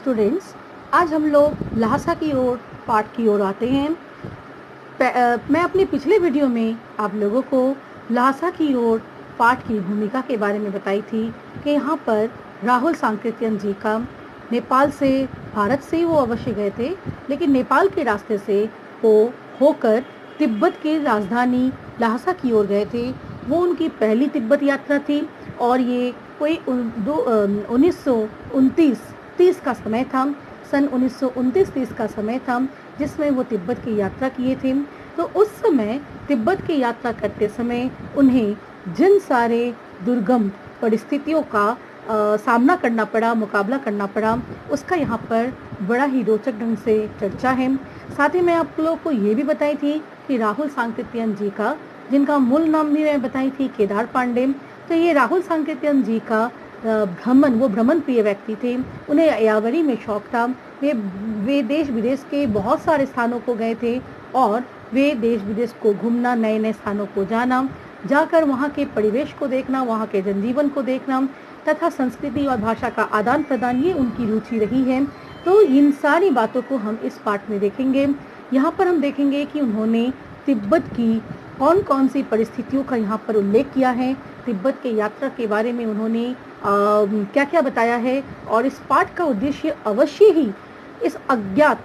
Students, आज हम लोग ल्हासा की ओर पाठ की ओर आते हैं। मैं अपने पिछले वीडियो में आप लोगों को ल्हासा की ओर पाठ की भूमिका के बारे में बताई थी कि यहाँ पर राहुल सांकृत्यायन जी का नेपाल से, भारत से वो अवश्य गए थे, लेकिन नेपाल के रास्ते से वो होकर तिब्बत की राजधानी ल्हासा की ओर गए थे। वो उनकी पहली तिब्बत यात्रा थी और ये कोई 1929-30 का समय था। सन 1929-30 का समय था जिसमें वो तिब्बत की यात्रा किए थे। तो उस समय तिब्बत की यात्रा करते समय उन्हें जिन सारे दुर्गम परिस्थितियों का सामना करना पड़ा, मुकाबला करना पड़ा, उसका यहाँ पर बड़ा ही रोचक ढंग से चर्चा है। साथ ही मैं आप लोगों को ये भी बताई थी कि राहुल सांकृत्यायन जी का, जिनका मूल नाम भी मैं बताई थी केदार पांडे, तो ये राहुल सांकृत्यायन जी का वो भ्रमण प्रिय व्यक्ति थे। उन्हें यावरी में शौक था। वे देश विदेश के बहुत सारे स्थानों को गए थे और वे देश विदेश को घूमना, नए नए स्थानों को जाना, जाकर वहाँ के परिवेश को देखना, वहाँ के जनजीवन को देखना तथा संस्कृति और भाषा का आदान प्रदान, ये उनकी रुचि रही है। तो इन सारी बातों को हम इस पाठ में देखेंगे। यहाँ पर हम देखेंगे कि उन्होंने तिब्बत की कौन कौन सी परिस्थितियों का यहाँ पर उल्लेख किया है, तिब्बत के यात्रा के बारे में उन्होंने क्या क्या बताया है, और इस पाठ का उद्देश्य अवश्य ही इस अज्ञात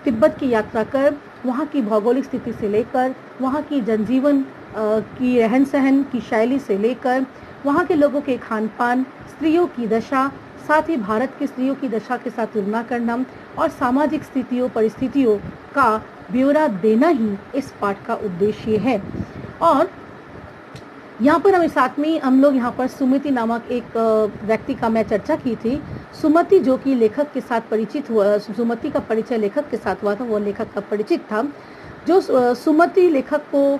तिब्बत की यात्रा कर वहाँ की भौगोलिक स्थिति से लेकर, वहाँ की जनजीवन की रहन सहन की शैली से लेकर, वहाँ के लोगों के खान पान, स्त्रियों की दशा, साथ ही भारत की स्त्रियों की दशा के साथ तुलना करना और सामाजिक स्थितियों परिस्थितियों का ब्यौरा देना ही इस पाठ का उद्देश्य है। और यहाँ पर हमें साथ में हम लोग यहाँ पर सुमति नामक एक व्यक्ति का मैं चर्चा की थी। सुमति जो कि लेखक के साथ परिचित हुआ, सुमति का परिचय लेखक के साथ हुआ था, वो लेखक का परिचित था। जो सुमति लेखक को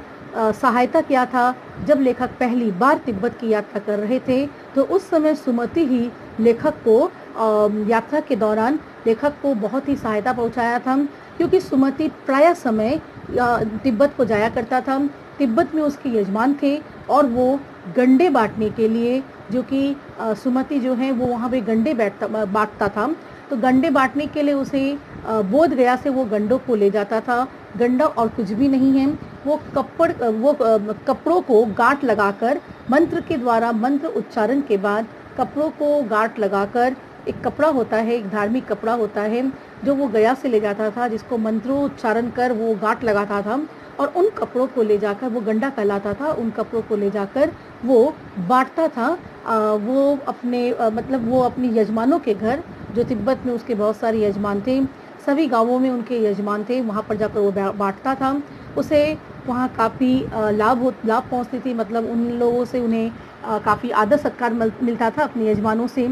सहायता किया था जब लेखक पहली बार तिब्बत की यात्रा कर रहे थे, तो उस समय सुमति ही लेखक को यात्रा के दौरान लेखक को बहुत ही सहायता पहुंचाया था, क्योंकि सुमति प्राय समय तिब्बत को जाया करता था। तिब्बत में उसके यजमान थे और वो गंडे बांटने के लिए, जो कि सुमति जो है वो वहाँ पे गंडे बांटता था, तो गंडे बांटने के लिए उसे बोध गया से वो गंडों को ले जाता था। गंडा और कुछ भी नहीं है, वो कपड़ों को गांठ लगाकर मंत्र के द्वारा, मंत्र उच्चारण के बाद कपड़ों को गांठ लगाकर, एक कपड़ा होता है, एक धार्मिक कपड़ा होता है जो वो गया से ले जाता था, जिसको मंत्रोच्चारण कर वो गांठ लगाता था, और उन कपड़ों को ले जाकर, वो गंडा कहलाता था, उन कपड़ों को ले जाकर वो बांटता था। वो अपने वो अपने यजमानों के घर, जो तिब्बत में उसके बहुत सारे यजमान थे, सभी गांवों में उनके यजमान थे, वहाँ पर जाकर वो बांटता था। उसे वहाँ काफ़ी लाभ पहुँचती थी, मतलब उन लोगों से उन्हें काफ़ी आदर सत्कार मिलता था अपने यजमानों से।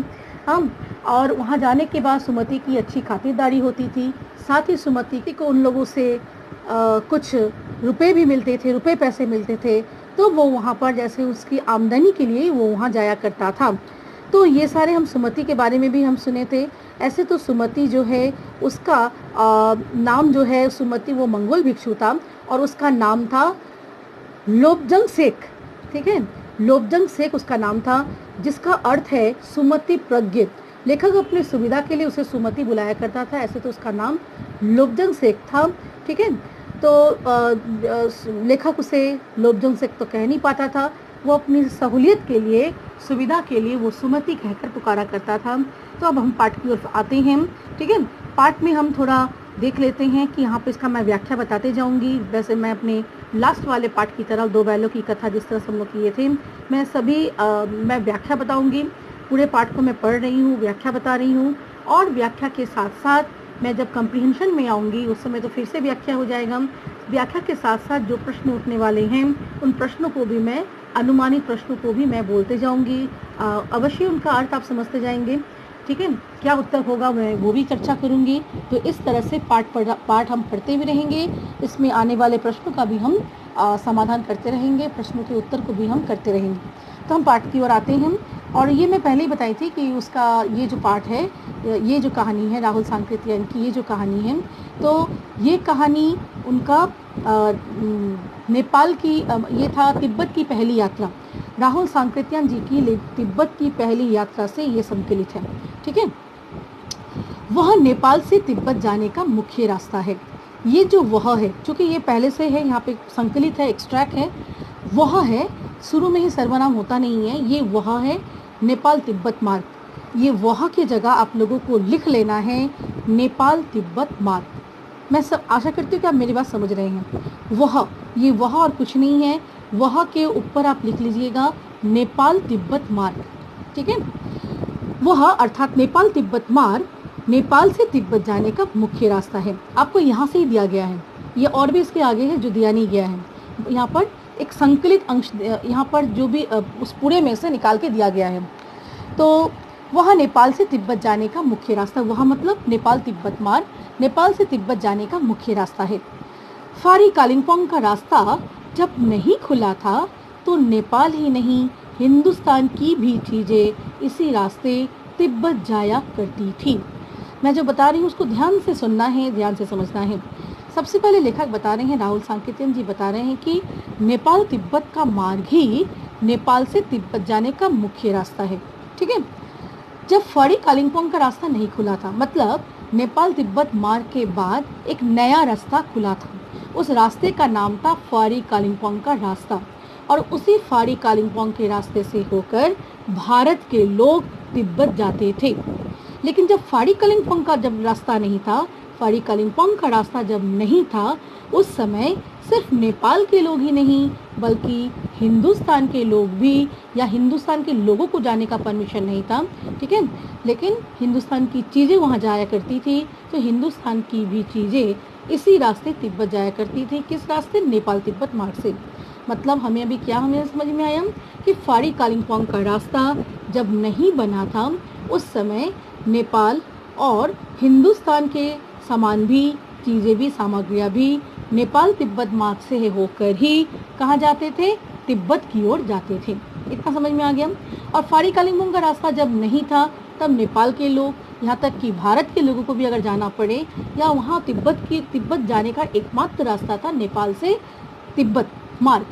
और वहाँ जाने के बाद सुमति की अच्छी खातिरदारी होती थी। साथ ही सुमति को उन लोगों से कुछ रुपए भी मिलते थे, रुपए पैसे मिलते थे, तो वो वहाँ पर जैसे उसकी आमदनी के लिए वो वहाँ जाया करता था। तो ये सारे हम सुमति के बारे में भी हम सुने थे। ऐसे तो सुमति जो है उसका नाम जो है, सुमति वो मंगोल भिक्षु था और उसका नाम था लोब्जंग सेक। ठीक है, लोब्जंग सेक उसका नाम था, जिसका अर्थ है सुमति प्रज्ञित। लेखक अपनी सुविधा के लिए उसे सुमति बुलाया करता था, ऐसे तो उसका नाम लोब्जंग सेक था। ठीक है, तो लेखक उसे लोब्जंग सेक तो कह नहीं पाता था, वो अपनी सहूलियत के लिए, सुविधा के लिए वो सुमति कहकर पुकारा करता था। तो अब हम पाठ की ओर आते हैं। ठीक है, पाठ में हम थोड़ा देख लेते हैं कि यहाँ पे इसका मैं व्याख्या बताते जाऊंगी। वैसे मैं अपने लास्ट वाले पाठ की तरह, 2 बैलों की कथा जिस तरह से हम लोग किए थे, मैं व्याख्या बताऊंगी। पूरे पाठ को मैं पढ़ रही हूँ, व्याख्या बता रही हूँ, और व्याख्या के साथ साथ मैं जब कंप्रीहेंशन में आऊँगी उस समय तो फिर से व्याख्या हो जाएगा। व्याख्या के साथ साथ जो प्रश्न उठने वाले हैं उन प्रश्नों को भी मैं, अनुमानित प्रश्नों को भी मैं बोलते जाऊँगी। अवश्य उनका अर्थ आप समझते जाएंगे। ठीक है, क्या उत्तर होगा मैं वो भी चर्चा करूँगी। तो इस तरह से पाठ हम पढ़ते भी रहेंगे, इसमें आने वाले प्रश्नों का भी हम समाधान करते रहेंगे, प्रश्नों के उत्तर को भी हम करते रहेंगे। तो हम पाठ की ओर आते हैं। और ये मैं पहले ही बताई थी कि उसका ये जो पाठ है, ये जो कहानी है राहुल सांकृत्यायन की, ये जो कहानी है, तो ये कहानी उनका नेपाल की, ये था तिब्बत की पहली यात्रा। राहुल सांकृत्यायन जी की तिब्बत की पहली यात्रा से ये संकलित है। ठीक है, वह नेपाल से तिब्बत जाने का मुख्य रास्ता है। ये जो वह है, चूँकि ये पहले से है, यहाँ पे संकलित है, एक्सट्रैक्ट है, वह है, शुरू में ही सर्वनाम होता नहीं है, ये वह है नेपाल तिब्बत मार्ग। ये वह की जगह आप लोगों को लिख लेना है नेपाल तिब्बत मार्ग। मैं सब आशा करती हूँ कि आप मेरी बात समझ रहे हैं। वह, ये वह और कुछ नहीं है, वह के ऊपर आप लिख लीजिएगा नेपाल तिब्बत मार्ग, ठीक है। वह अर्थात नेपाल तिब्बत मार्ग नेपाल से तिब्बत जाने का मुख्य रास्ता है। आपको यहाँ से ही दिया गया है, ये और भी इसके आगे है जो दिया नहीं गया है। यहाँ पर एक संकलित अंश, यहाँ पर जो भी उस पूरे में से निकाल के दिया गया है। तो वह नेपाल से तिब्बत जाने का मुख्य रास्ता, वह मतलब नेपाल तिब्बत मार्ग नेपाल से तिब्बत जाने का मुख्य रास्ता है। फारी कालिम्पोंग का रास्ता जब नहीं खुला था तो नेपाल ही नहीं, हिंदुस्तान की भी चीज़ें इसी रास्ते तिब्बत जाया करती थी। मैं जो बता रही हूँ उसको ध्यान से सुनना है, ध्यान से समझना है। सबसे पहले लेखक बता रहे हैं, राहुल सांकेतियन जी बता रहे हैं कि नेपाल तिब्बत का मार्ग ही नेपाल से तिब्बत जाने का मुख्य रास्ता है, ठीक है। जब फारी कालिम्पोंग का रास्ता नहीं खुला था, मतलब नेपाल तिब्बत मार्ग के बाद एक नया रास्ता खुला था, उस रास्ते का नाम था फारी कालिम्पोंग का रास्ता, और उसी फारी कालिम्पोंग के रास्ते से होकर भारत के लोग तिब्बत जाते थे। लेकिन जब फारी कालिम्पोंग का जब रास्ता नहीं था, फारी कालिम्पोंग का रास्ता जब नहीं था, उस समय सिर्फ नेपाल के लोग ही नहीं बल्कि हिंदुस्तान के लोग भी, या हिंदुस्तान के लोगों को जाने का परमिशन नहीं था, ठीक है, लेकिन हिंदुस्तान की चीज़ें वहाँ जाया करती थी। तो हिंदुस्तान की भी चीज़ें इसी रास्ते तिब्बत जाया करती थी। किस रास्ते? नेपाल तिब्बत मार्ग से। मतलब हमें अभी क्या हमें समझ में आया कि फारी कालिम्पोंग का रास्ता जब नहीं बना था, उस समय नेपाल और हिंदुस्तान के सामान भी, चीज़ें भी, सामग्रियाँ भी नेपाल तिब्बत मार्ग से होकर ही कहाँ जाते थे? तिब्बत की ओर जाते थे। इतना समझ में आ गया। और फारी कालिम्पोंग का रास्ता जब नहीं था तब नेपाल के लोग, यहाँ तक कि भारत के लोगों को भी अगर जाना पड़े या वहाँ तिब्बत जाने का एकमात्र रास्ता था नेपाल से तिब्बत मार्ग।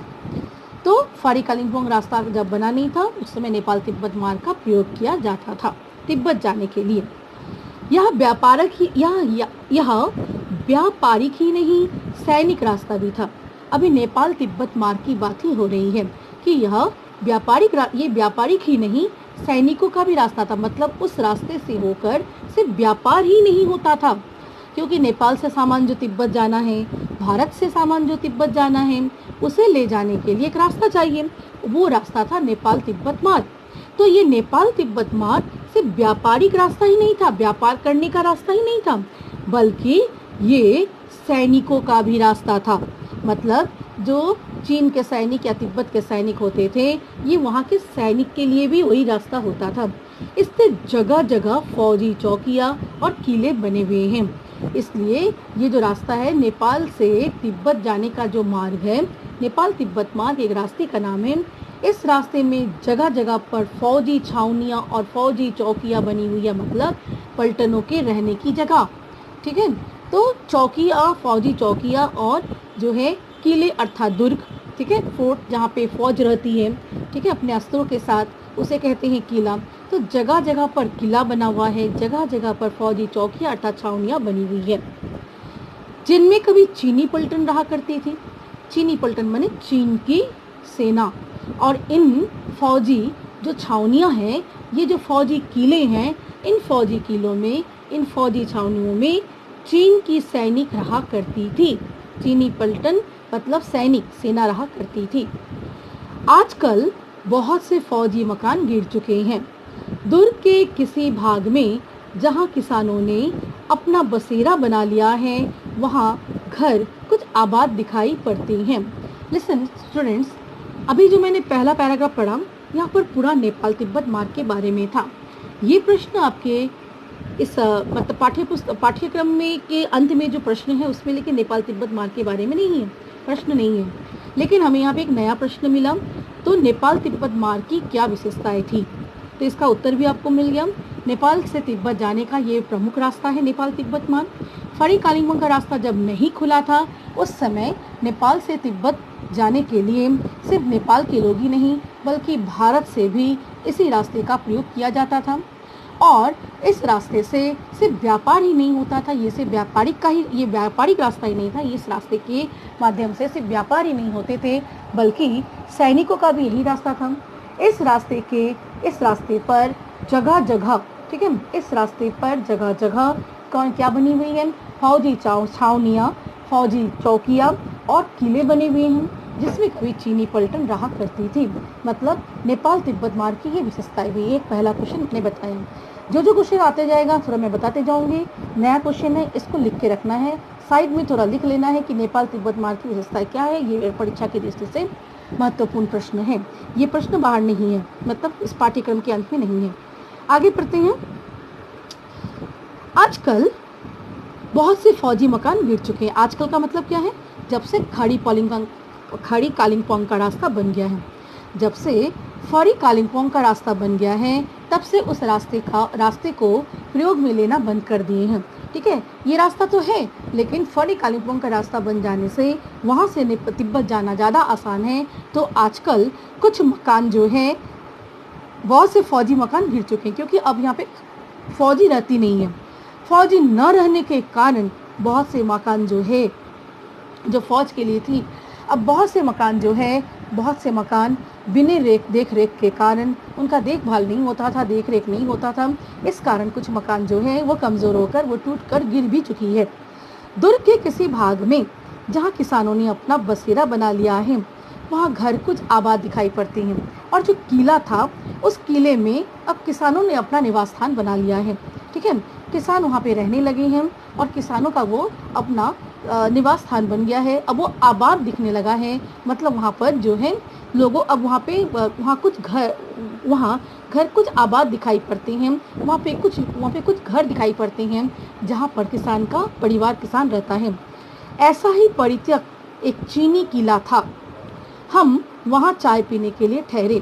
तो फारी कालिम्पोंग रास्ता जब बना नहीं था उस समय नेपाल तिब्बत मार्ग का प्रयोग किया जाता था तिब्बत जाने के लिए। यह व्यापारिक ही नहीं, सैनिक रास्ता भी था। अभी नेपाल तिब्बत मार्ग की बात ही हो रही है कि यह व्यापारिक ही नहीं, सैनिकों का भी रास्ता था। मतलब उस रास्ते से होकर सिर्फ व्यापार ही नहीं होता था, क्योंकि नेपाल से सामान जो तिब्बत जाना है, भारत से सामान जो तिब्बत जाना है, उसे ले जाने के लिए एक रास्ता चाहिए। वो रास्ता था नेपाल तिब्बत मार्ग। तो ये नेपाल तिब्बत मार्ग सिर्फ व्यापारिक रास्ता ही नहीं था, व्यापार करने का रास्ता ही नहीं था, बल्कि ये सैनिकों का भी रास्ता था। मतलब जो चीन के सैनिक या तिब्बत के सैनिक होते थे, ये वहाँ के सैनिक के लिए भी वही रास्ता होता था। इससे जगह जगह फौजी चौकियाँ और किले बने हुए हैं। इसलिए ये जो रास्ता है नेपाल से तिब्बत जाने का जो मार्ग है, नेपाल तिब्बत मार्ग एक रास्ते का नाम है। इस रास्ते में जगह जगह पर फौजी छावनियाँ और फौजी चौकियाँ बनी हुई है, मतलब पलटनों के रहने की जगह, ठीक है। तो चौकियाँ, फौजी चौकियाँ और जो है किले अर्थात दुर्ग, ठीक है, फोर्ट जहाँ पे फौज रहती है, ठीक है, अपने अस्त्रों के साथ, उसे कहते हैं किला। तो जगह जगह पर किला बना हुआ है, जगह जगह पर फौजी चौकियाँ अर्थात छावनियाँ बनी हुई है, जिनमें कभी चीनी पलटन रहा करती थी। चीनी पलटन माने चीन की सेना। और इन फौजी जो छावनियाँ हैं, ये जो फौजी किले हैं, इन फौजी किलों में, इन फौजी छावनियों में चीन की सैनिक रहा करती थी। चीनी पलटन मतलब सैनिक, सेना रहा करती थी। आजकल बहुत से फौजी मकान गिर चुके हैं। दुर्ग के किसी भाग में जहां किसानों ने अपना बसेरा बना लिया है, वहां घर कुछ आबाद दिखाई पड़ते हैं। लिसन स्टूडेंट्स, अभी जो मैंने पहला पैराग्राफ पढ़ा, यहाँ पर पूरा नेपाल तिब्बत मार्ग के बारे में था। ये प्रश्न आपके इस मतलब पाठ्यक्रम में के अंत में जो प्रश्न है उसमें लेकिन नेपाल तिब्बत मार्ग के बारे में नहीं है, प्रश्न नहीं है। लेकिन हमें यहाँ पे एक नया प्रश्न मिला, तो नेपाल तिब्बत मार्ग की क्या विशेषताएं थी? तो इसका उत्तर भी आपको मिल गया। नेपाल से तिब्बत जाने का ये प्रमुख रास्ता है नेपाल तिब्बत मार्ग। फारी कालिम्पोंग का रास्ता जब नहीं खुला था उस समय नेपाल से तिब्बत जाने के लिए सिर्फ नेपाल के लोग ही नहीं बल्कि भारत से भी इसी रास्ते का प्रयोग किया जाता था। और इस रास्ते से सिर्फ व्यापार ही नहीं होता था, ये व्यापारिक रास्ता ही नहीं था, इस रास्ते के माध्यम से सिर्फ व्यापार ही नहीं होते थे बल्कि सैनिकों का भी यही रास्ता था। इस रास्ते पर जगह जगह, ठीक है, इस रास्ते पर जगह जगह कौन क्या बनी हुई है, फौजी छावनियाँ, फौजी चौकियाँ और किले बने हुए हैं जिसमें कभी चीनी पलटन रहा करती थी। मतलब नेपाल तिब्बत मार्ग की ये विशेषताएं हुई। एक पहला क्वेश्चन मैंने बताया। जो क्वेश्चन आते जाएगा थोड़ा मैं बताते जाऊंगी। नया क्वेश्चन है, इसको लिख के रखना है, साइड में थोड़ा लिख लेना है कि नेपाल तिब्बत मार्ग की विशेषताएं क्या है। ये परीक्षा की दृष्टि से महत्वपूर्ण प्रश्न है। ये प्रश्न बाहर नहीं है, मतलब इस पाठ्यक्रम के अंत में नहीं है। आगे बढ़ते हैं। आजकल बहुत से फौजी मकान गिर चुके हैं। आजकल का मतलब क्या है, जब से खड़ी कालिम्पोंग का रास्ता बन गया है, जब से फड़ी कालिम्पोंग का रास्ता बन गया है तब से उस रास्ते को प्रयोग में लेना बंद कर दिए हैं। ठीक है, ये रास्ता तो है लेकिन फड़ी कालिम्पोंग का रास्ता बन जाने से वहाँ से तिब्बत जाना ज़्यादा आसान है। तो आजकल कुछ मकान जो है, बहुत से फौजी मकान गिर चुके हैं क्योंकि अब यहाँ पे फौजी रहती नहीं है। फौजी न रहने के कारण बहुत से मकान जो है, जो फौज के लिए थी, अब बहुत से मकान बिना देख रेख के कारण उनका देखभाल नहीं होता था, देख रेख नहीं होता था। इस कारण कुछ मकान जो है वो कमज़ोर होकर, वो टूट कर गिर भी चुकी है। दुर्ग के किसी भाग में जहाँ किसानों ने अपना बसेरा बना लिया है वहाँ घर कुछ आबाद दिखाई पड़ते हैं और जो किला था उस किले में अब किसानों ने अपना निवास स्थान बना लिया है। ठीक है, किसान वहाँ पे रहने लगे हैं और किसानों का वो अपना निवास स्थान बन गया है। अब वो आबाद दिखने लगा है, मतलब वहाँ पर जो है लोगों, अब वहाँ घर कुछ आबाद दिखाई पड़ते हैं। वहाँ पे कुछ घर दिखाई पड़ते हैं जहाँ पर किसान रहता है। ऐसा ही परित्यक्त एक चीनी किला था। हम वहाँ चाय पीने के लिए ठहरे।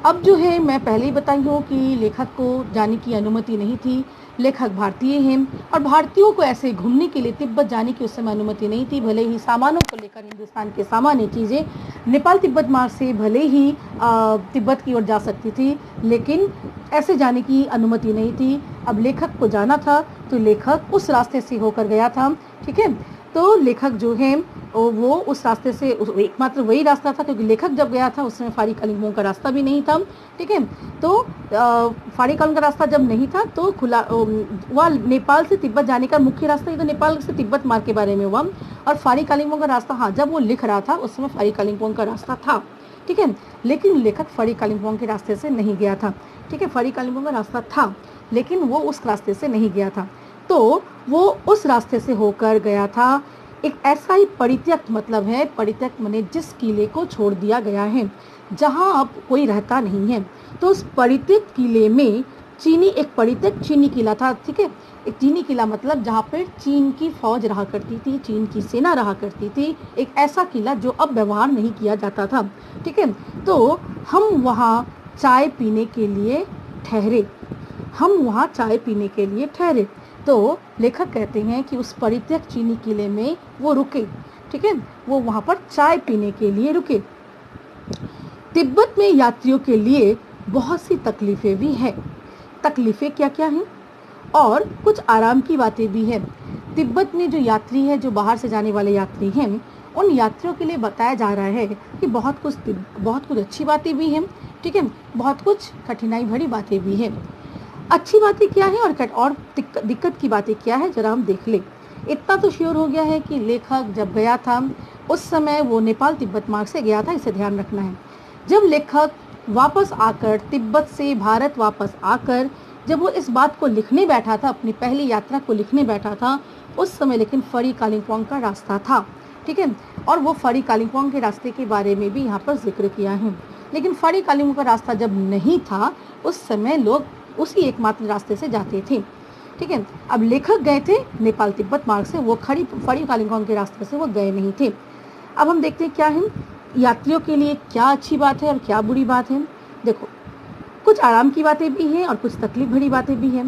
अब जो है मैं पहले ही बताई हूँ कि लेखक को जाने की अनुमति नहीं थी। लेखक भारतीय हैं और भारतीयों को ऐसे घूमने के लिए तिब्बत जाने की उस समय अनुमति नहीं थी। भले ही सामानों को लेकर हिंदुस्तान के सामान्य चीज़ें नेपाल तिब्बत मार्ग से भले ही तिब्बत की ओर जा सकती थी, लेकिन ऐसे जाने की अनुमति नहीं थी। अब लेखक को जाना था तो लेखक उस रास्ते से होकर गया था। ठीक है, तो लेखक जो है वो उस रास्ते से, एकमात्र वही रास्ता था क्योंकि लेखक जब गया था उस समय फड़ी कालिम्पोंग का रास्ता भी नहीं था। ठीक है, तो फड़ी कालिम्पोंग का रास्ता जब नहीं था तो खुला वह नेपाल से तिब्बत जाने का मुख्य रास्ता ही तो नेपाल से तिब्बत मार्ग के बारे में हुआ। और फड़ी कालिम्पोंग का रास्ता, हाँ, जब वो लिख रहा था उस समय फड़ी कालिम्पोंग का रास्ता था। ठीक है, लेकिन लेखक फड़ी कालिम्पोंग के रास्ते से नहीं गया था। ठीक है, फड़ी कालिम्पोंग का रास्ता था लेकिन वो उस रास्ते से नहीं गया था, तो वो उस रास्ते से होकर गया था। एक ऐसा ही परित्यक्त, मतलब है परित्यक्त माने जिस किले को छोड़ दिया गया है, जहां अब कोई रहता नहीं है। तो उस परित्यक्त किले में एक परित्यक्त चीनी किला था। ठीक है, एक चीनी किला मतलब जहाँ पर चीन की फौज रहा करती थी, चीन की सेना रहा करती थी। एक ऐसा किला जो अब व्यवहार नहीं किया जाता था। ठीक है, तो हम वहाँ चाय पीने के लिए ठहरे। तो लेखक कहते हैं कि उस परित्यक्त चीनी किले में वो रुके। ठीक है, वो वहाँ पर चाय पीने के लिए रुके। तिब्बत में यात्रियों के लिए बहुत सी तकलीफें भी हैं। तकलीफें क्या क्या हैं और कुछ आराम की बातें भी हैं। तिब्बत में जो यात्री है, जो बाहर से जाने वाले यात्री हैं, उन यात्रियों के लिए बताया जा रहा है कि बहुत कुछ अच्छी बातें भी हैं। ठीक है, बहुत कुछ कठिनाई भरी बातें भी हैं। अच्छी बातें क्या है और दिक्कत की बातें क्या है, जरा हम देख लें। इतना तो श्योर हो गया है कि लेखक जब गया था उस समय वो नेपाल तिब्बत मार्ग से गया था, इसे ध्यान रखना है। जब लेखक वापस आकर, तिब्बत से भारत वापस आकर जब वो इस बात को लिखने बैठा था, अपनी पहली यात्रा को लिखने बैठा था, उस समय लेकिन फड़ी कालिम्पोंग का रास्ता था। ठीक है, और वो फड़ी कालिम्पोंग के रास्ते के बारे में भी यहाँ पर जिक्र किया है। लेकिन फड़ी कालिम्पोंग का रास्ता जब नहीं था उस समय लोग उसी एकमात्र रास्ते से जाते थे। ठीक है, अब लेखक गए थे नेपाल तिब्बत मार्ग से, वो फड़ी कालिम्पोंग के रास्ते से वो गए नहीं थे। अब हम देखते हैं क्या है यात्रियों के लिए क्या अच्छी बात है और क्या बुरी बात है। देखो, कुछ आराम की बातें भी हैं और कुछ तकलीफ भरी बातें भी हैं।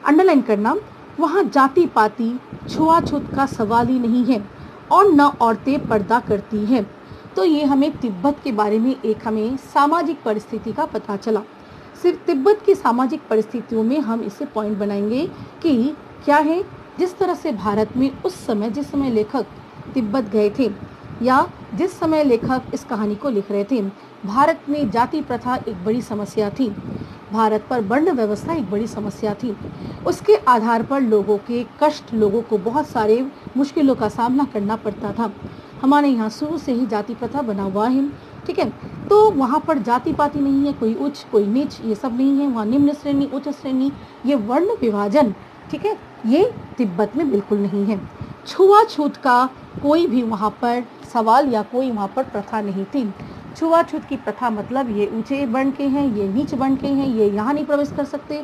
अंडरलाइन करना, वहाँ जाति पाति छुआछूत का सवाल ही नहीं है और न औरतें पर्दा करती हैं। तो ये हमें तिब्बत के बारे में एक हमें सामाजिक परिस्थिति का पता चला। सिर्फ तिब्बत की सामाजिक परिस्थितियों में हम इसे पॉइंट बनाएंगे कि क्या है, जिस तरह से भारत में उस समय जिस समय लेखक तिब्बत गए थे या जिस समय लेखक इस कहानी को लिख रहे थे, भारत में जाति प्रथा एक बड़ी समस्या थी, भारत पर वर्ण व्यवस्था एक बड़ी समस्या थी। उसके आधार पर लोगों के कष्ट, लोगों को बहुत सारे मुश्किलों का सामना करना पड़ता था। हमारे यहाँ शुरू से ही जाति प्रथा बना हुआ है, ठीक है। तो वहाँ पर जाति पाति नहीं है, कोई उच्च कोई नीच, ये सब नहीं है। वहाँ निम्न श्रेणी उच्च श्रेणी, ये वर्ण विभाजन, ठीक है, ये तिब्बत में बिल्कुल नहीं है। छुआछूत का कोई भी वहाँ पर सवाल या कोई वहाँ पर प्रथा नहीं थी। छुआछूत की प्रथा मतलब ये ऊंचे वर्ण के हैं, ये नीच वर्ण के हैं, ये यहाँ नहीं प्रवेश कर सकते,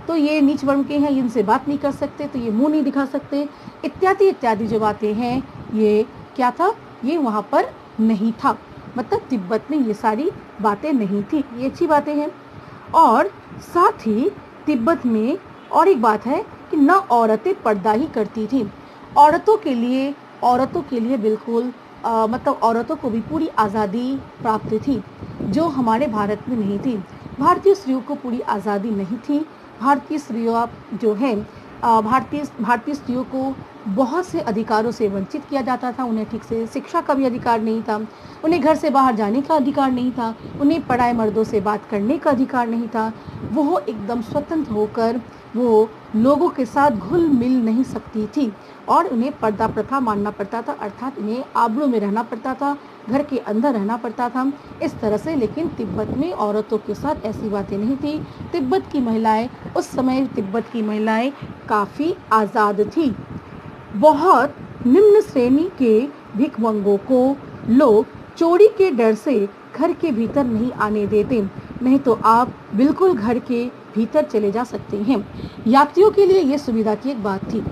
तो ये नीच वर्ण के हैं, इनसे बात नहीं कर सकते, तो ये मुंह नहीं दिखा सकते, इत्यादि इत्यादि जो बातें हैं, ये क्या था, ये वहाँ पर नहीं था। मतलब तिब्बत में ये सारी बातें नहीं थी, ये अच्छी बातें हैं। और साथ ही तिब्बत में और एक बात है कि न औरतें पर्दा ही करती थी। औरतों के लिए बिल्कुल मतलब औरतों को भी पूरी आज़ादी प्राप्त थी, जो हमारे भारत में नहीं थी। भारतीय स्त्रियों को पूरी आज़ादी नहीं थी। भारतीय स्त्रियों जो है भारतीय स्त्रियों को बहुत से अधिकारों से वंचित किया जाता था। उन्हें ठीक से शिक्षा का भी अधिकार नहीं था, उन्हें घर से बाहर जाने का अधिकार नहीं था, उन्हें पराए मर्दों से बात करने का अधिकार नहीं था। वो एकदम स्वतंत्र होकर वो लोगों के साथ घुल मिल नहीं सकती थी और उन्हें पर्दा प्रथा मानना पड़ता था, अर्थात उन्हें आबरू में रहना पड़ता था, घर के अंदर रहना पड़ता था, इस तरह से। लेकिन तिब्बत में औरतों के साथ ऐसी बातें नहीं थी। तिब्बत की महिलाएं उस समय काफ़ी आज़ाद थी। बहुत निम्न श्रेणी के भिखमंगों को लोग चोरी के डर से घर के भीतर नहीं आने देते, नहीं तो आप बिल्कुल घर के भीतर चले जा सकते हैं। यात्रियों के लिए ये सुविधा की एक बात थी।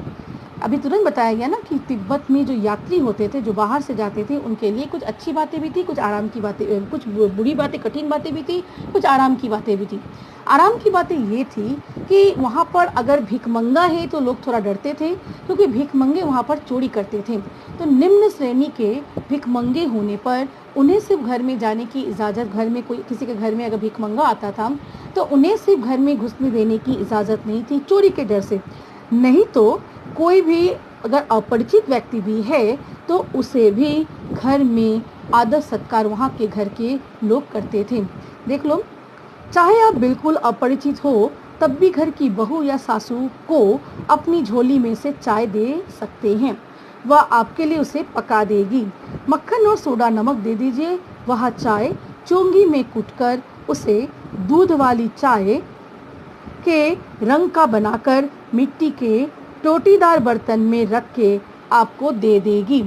अभी तुरंत बताया गया ना कि तिब्बत में जो यात्री होते थे, जो बाहर से जाते थे, उनके लिए कुछ अच्छी बातें भी थी, कुछ आराम की बातें, कुछ बुरी बातें, कठिन बातें भी थी, कुछ आराम की बातें भी थी। आराम की बातें ये थी कि वहाँ पर अगर भिखमंगा है तो लोग थोड़ा डरते थे, क्योंकि भिखमंगे वहाँ पर चोरी करते थे। तो निम्न श्रेणी के भिखमंगे होने पर उन्हें सिर्फ घर में जाने की इजाज़त, घर में कोई किसी के घर में अगर भिखमंगा आता था तो उन्हें सिर्फ घर में घुसने देने की इजाज़त नहीं थी, चोरी के डर से। नहीं तो कोई भी अगर अपरिचित व्यक्ति भी है तो उसे भी घर में आदर सत्कार वहाँ के घर के लोग करते थे। देख लो, चाहे आप बिल्कुल अपरिचित हो तब भी घर की बहू या सासू को अपनी झोली में से चाय दे सकते हैं, वह आपके लिए उसे पका देगी। मक्खन और सोडा नमक दे दीजिए, वह चाय चोंगी में कूटकर उसे दूध वाली चाय के रंग का बनाकर मिट्टी के टोटीदार बर्तन में रख के आपको दे देगी।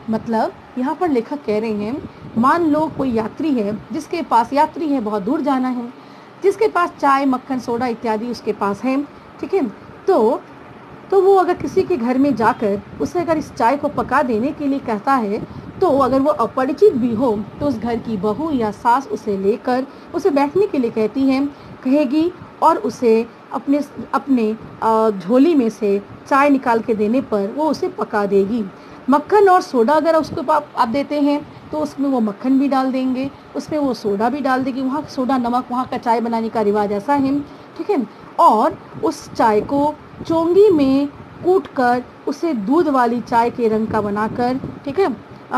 मतलब यहाँ पर लेखक कह रहे हैं, मान लो कोई यात्री है, जिसके पास यात्री है, बहुत दूर जाना है, जिसके पास चाय मक्खन सोडा इत्यादि उसके पास है, ठीक है, तो वो अगर किसी के घर में जाकर उसे अगर इस चाय को पका देने के लिए कहता है, तो अगर वो अपरिचित भी हो तो उस घर की बहू या सास उसे लेकर उसे बैठने के लिए कहेगी और उसे अपने झोली में से चाय निकाल के देने पर वो उसे पका देगी। मक्खन और सोडा अगर उसको आप देते हैं तो उसमें वो मक्खन भी डाल देंगे, उसमें वो सोडा भी डाल देगी। वहाँ सोडा नमक वहाँ का चाय बनाने का रिवाज ऐसा है, ठीक है। और उस चाय को चोंगी में कूट कर उसे दूध वाली चाय के रंग का बनाकर, ठीक है,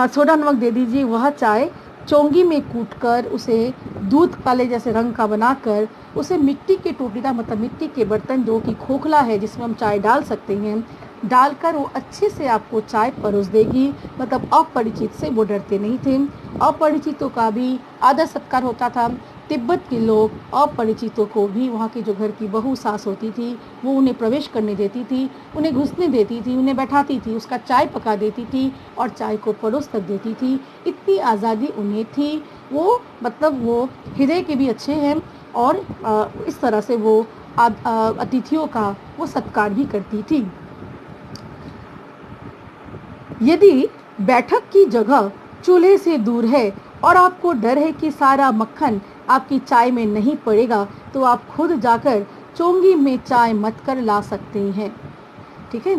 सोडा नमक दे दीजिए। वह चाय चोंगी में कूटकर उसे दूध वाले जैसे रंग का बनाकर उसे मिट्टी के टोटीदार मतलब मिट्टी के बर्तन जो कि खोखला है जिसमें हम चाय डाल सकते हैं, डालकर वो अच्छे से आपको चाय परोस देगी। मतलब अपरिचित से वो डरते नहीं थे, अपरिचितों का भी आदर सत्कार होता था। तिब्बत के लोग अपरिचितों को भी, वहाँ की जो घर की बहू सास होती थी, वो उन्हें प्रवेश करने देती थी, उन्हें घुसने देती थी, उन्हें बैठाती थी, उसका चाय पका देती थी और चाय को परोस तक देती थी। इतनी आज़ादी उन्हें थी। वो मतलब वो हृदय के भी अच्छे हैं और इस तरह से वो अतिथियों का वो सत्कार भी करती थी। यदि बैठक की जगह चूल्हे से दूर है और आपको डर है कि सारा मक्खन आपकी चाय में नहीं पड़ेगा, तो आप खुद जाकर चोंगी में चाय मत कर ला सकते हैं, ठीक है।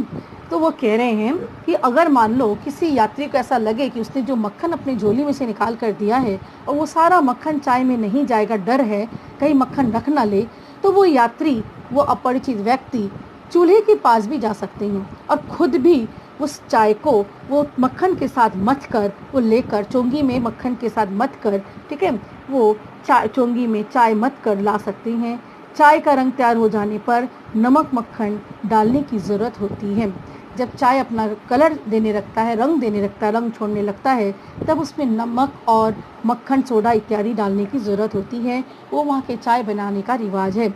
तो वो कह रहे हैं कि अगर मान लो किसी यात्री को ऐसा लगे कि उसने जो मक्खन अपनी झोली में से निकाल कर दिया है और वो सारा मक्खन चाय में नहीं जाएगा, डर है कहीं मक्खन रख ना ले, तो वो यात्री, वो अपरिचित व्यक्ति चूल्हे के पास भी जा सकते हैं और खुद भी उस चाय को वो मक्खन के साथ मथ कर वो लेकर, चोंगी में मक्खन के साथ मथ कर, ठीक है, वो चोंगी में चाय मथ कर ला सकते हैं। चाय का रंग तैयार हो जाने पर नमक मक्खन डालने की ज़रूरत होती है। जब चाय अपना कलर देने लगता है, रंग देने लगता है, रंग छोड़ने लगता है, तब उसमें नमक और मक्खन, सोडा इत्यादि डालने की ज़रूरत होती है। वो वहाँ के चाय बनाने का रिवाज है।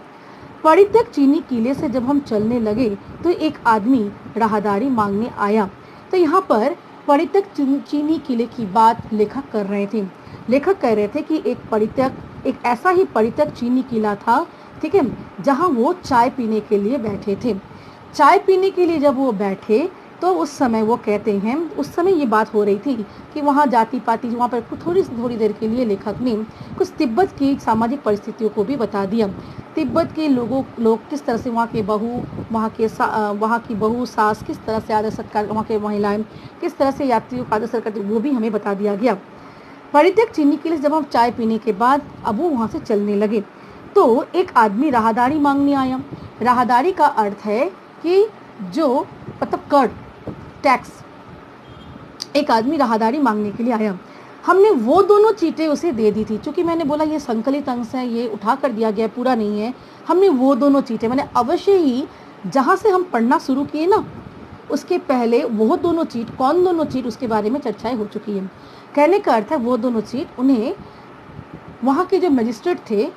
परित्यक्त चीनी किले से जब हम चलने लगे तो एक आदमी राहदारी मांगने आया। तो यहाँ पर परित्यक्त चीनी किले की बात लेखक कर रहे थे। लेखक कह रहे थे कि एक ऐसा ही परित्यक्त चीनी किला था, ठीक है, जहाँ वो चाय पीने के लिए बैठे थे। चाय पीने के लिए जब वो बैठे तो उस समय वो कहते हैं, उस समय ये बात हो रही थी कि वहाँ जाति पाति, वहाँ पर थोड़ी देर के लिए लेखक ने कुछ तिब्बत की सामाजिक परिस्थितियों को भी बता दिया। तिब्बत के लोग किस तरह से वहाँ की बहू सास किस तरह से आदर सत्कार, वहाँ के महिलाएं किस तरह से यात्रियों का आदर सत्कार करती, वो भी हमें बता दिया गया। परित्यक्त चीनी के लिए जब हम चाय पीने के बाद अब वो वहाँ से चलने लगे तो एक आदमी राहदारी मांगने आया। राहदारी का अर्थ है कि जो मतलब कर, टैक्स। एक आदमी राहदारी मांगने के लिए आया। हमने वो दोनों चीटें उसे दे दी थी। चूंकि मैंने बोला ये संकलित अंश है, ये उठा कर दिया गया, पूरा नहीं है। हमने वो दोनों चीटें, मैंने अवश्य ही जहाँ से हम पढ़ना शुरू किए ना, उसके पहले वो दोनों चीट, कौन दोनों चीट, उसके बारे में चर्चाएं हो चुकी है। कहने का अर्थ है वो दोनों चीट उन्हें वहाँ के जो मजिस्ट्रेट थे,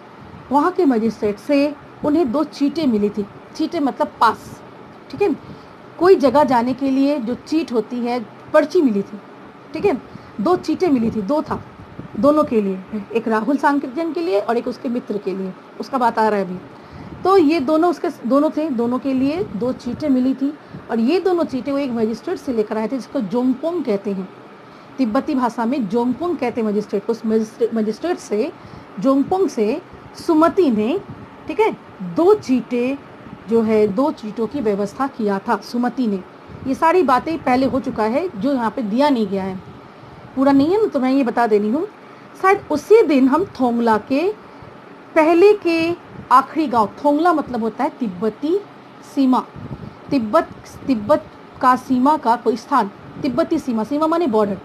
वहाँ के मजिस्ट्रेट से उन्हें 2 चीटें मिली थी। चीटें मतलब पास, ठीक है। कोई जगह जाने के लिए जो चीट होती है, पर्ची मिली थी, ठीक है। 2 चीटें मिली थी, 2 था दोनों के लिए, एक राहुल सांकृत्यन के लिए और एक उसके मित्र के लिए, उसका बात आ रहा है अभी। तो ये दोनों दोनों थे, दोनों के लिए 2 चीटें मिली थी और ये दोनों चीटें वो एक मजिस्ट्रेट से लेकर आए थे, जिसको जोंगपोंग कहते हैं। तिब्बती भाषा में जोंगपोंग कहते हैं मजिस्ट्रेट को। उस मजिस्ट्रेट से, जोंगपोंग से सुमति ने, ठीक है, 2 चीटें जो है, 2 चीटों की व्यवस्था किया था सुमति ने। ये सारी बातें पहले हो चुका है, जो यहाँ पे दिया नहीं गया है, पूरा नहीं है ना, तो मैं ये बता देनी हूँ। शायद उसी दिन हम थोंगला के पहले के आखिरी गांव, थोंगला मतलब होता है तिब्बती सीमा, तिब्बत का सीमा का कोई स्थान, तिब्बती सीमा, सीमा माने बॉर्डर।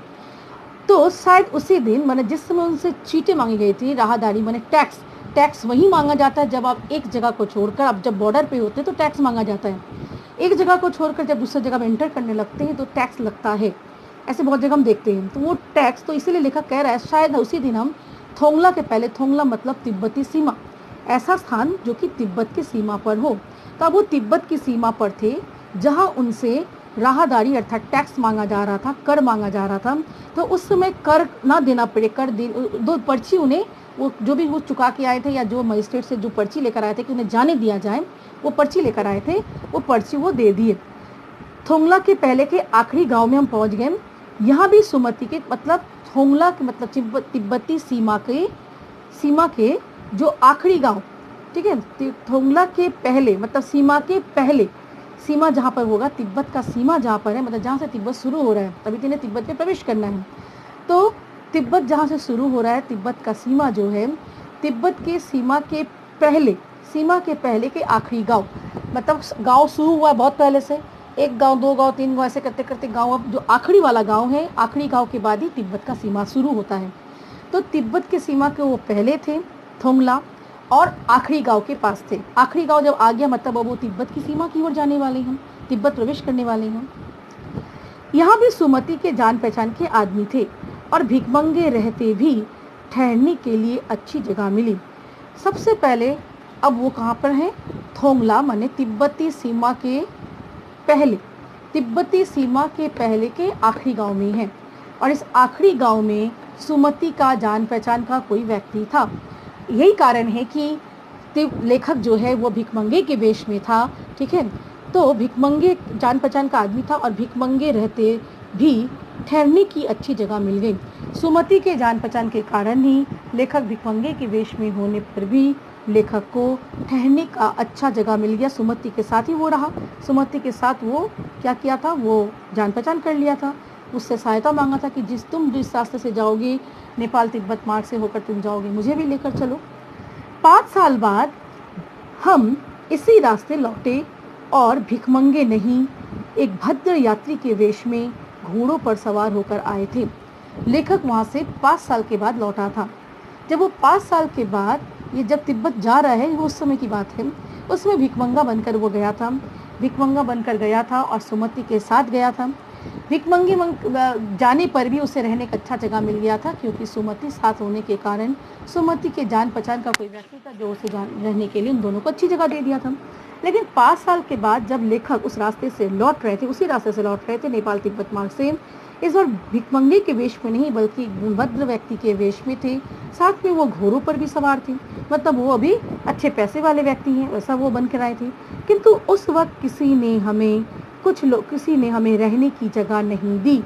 तो शायद उसी दिन, मैंने जिस समय उनसे चीटें मांगी गई थी, राहदारी माने टैक्स वही मांगा जाता है जब आप एक जगह को छोड़कर, आप जब बॉर्डर पे होते हैं तो टैक्स मांगा जाता है। एक जगह को छोड़कर जब दूसरी जगह में एंटर करने लगते हैं तो टैक्स लगता है। ऐसे बहुत जगह हम देखते हैं। तो वो टैक्स, तो इसीलिए लेखक कह रहा है शायद उसी दिन हम थोंगला के पहले, थोंगला मतलब तिब्बती सीमा, ऐसा स्थान जो कि तिब्बत की सीमा पर हो। तब वो तिब्बत की सीमा पर थे जहाँ उनसे राहदारी अर्थात टैक्स मांगा जा रहा था, कर मांगा जा रहा था। तो उस समय कर ना देना पड़े, कर दे, 2 पर्ची उन्हें, वो जो भी वो चुका के आए थे या जो मजिस्ट्रेट से जो पर्ची लेकर आए थे कि उन्हें जाने दिया जाए, वो पर्ची लेकर आए थे, वो पर्ची वो दे दिए। थोंगला के पहले के आखिरी गांव में हम पहुंच गए। यहाँ भी सुमति के मतलब थोंगला के मतलब तिब्बती सीमा के जो आखिरी गांव, ठीक है, थोंगला के पहले मतलब सीमा के पहले, सीमा जहाँ पर होगा, तिब्बत का सीमा जहाँ पर है, मतलब जहाँ से तिब्बत शुरू हो रहा है, तभी तिन्हें तिब्बत में प्रवेश करना है। तो तिब्बत जहाँ से शुरू हो रहा है, तिब्बत का सीमा जो है, तिब्बत के सीमा के पहले के आखिरी गांव, मतलब गांव शुरू हुआ बहुत पहले से, 1 गांव 2 गांव 3 गांव ऐसे करते करते गांव, अब जो आखिरी वाला गांव है, आखिरी गांव के बाद ही तिब्बत का सीमा शुरू होता है। तो तिब्बत के सीमा के वो पहले थे थोंगला, और आखिरी गांव के पास थे। आखिरी गांव जब आ गया मतलब अब वो तिब्बत की सीमा की ओर जाने वाले हैं, तिब्बत प्रवेश करने वाले हैं। यहाँ भी सुमति के जान पहचान के आदमी थे और भिखमंगे रहते भी ठहरने के लिए अच्छी जगह मिली। सबसे पहले अब वो कहाँ पर है, थोंगला माने तिब्बती सीमा के पहले, तिब्बती सीमा के पहले के आखिरी गांव में है। और इस आखिरी गांव में सुमति का जान पहचान का कोई व्यक्ति था। यही कारण है कि लेखक जो है वो भिखमंगे के वेश में था, ठीक है। तो भिखमंगे जान पहचान का आदमी था और भिखमंगे रहते भी ठहरने की अच्छी जगह मिल गई। सुमति के जान पहचान के कारण ही लेखक भिखमंगे के वेश में होने पर भी लेखक को ठहरने का अच्छा जगह मिल गया। सुमति के साथ ही वो रहा, सुमति के साथ वो क्या किया था, वो जान पहचान कर लिया था, उससे सहायता मांगा था कि तुम जिस रास्ते से जाओगे, नेपाल तिब्बत मार्ग से होकर तुम जाओगे, मुझे भी लेकर चलो। 5 साल बाद हम इसी रास्ते लौटे और भिखमंगे नहीं, एक भद्र यात्री के वेश में घोड़ों पर सवार होकर आए थे। लेखक वहाँ से 5 साल के बाद लौटा था। जब वो 5 साल के बाद ये जब तिब्बत जा रहा है, वो उस समय की बात है, उसमें भिखमंगा बनकर वो गया था। भिखमंगा बनकर गया था और सुमति के साथ गया था। भिखमंगे जाने पर भी उसे रहने का अच्छा जगह मिल गया था, क्योंकि सुमति साथ होने के कारण सुमति के जान पहचान का कोई व्यक्ति था जो उसे रहने के लिए उन दोनों को अच्छी जगह दे दिया था। लेकिन 5 साल के बाद जब लेखक उस रास्ते से लौट रहे थे, उसी रास्ते से लौट रहे थे नेपाल तिब्बत मार्ग से, इस बार भिखमंगे के वेश में नहीं बल्कि भद्र व्यक्ति के वेश में थे। साथ में वो घोड़ों पर भी सवार थे, मतलब वो अभी अच्छे पैसे वाले व्यक्ति हैं, वैसा वो बन कर आए थे। किंतु उस वक्त किसी ने हमें रहने की जगह नहीं दी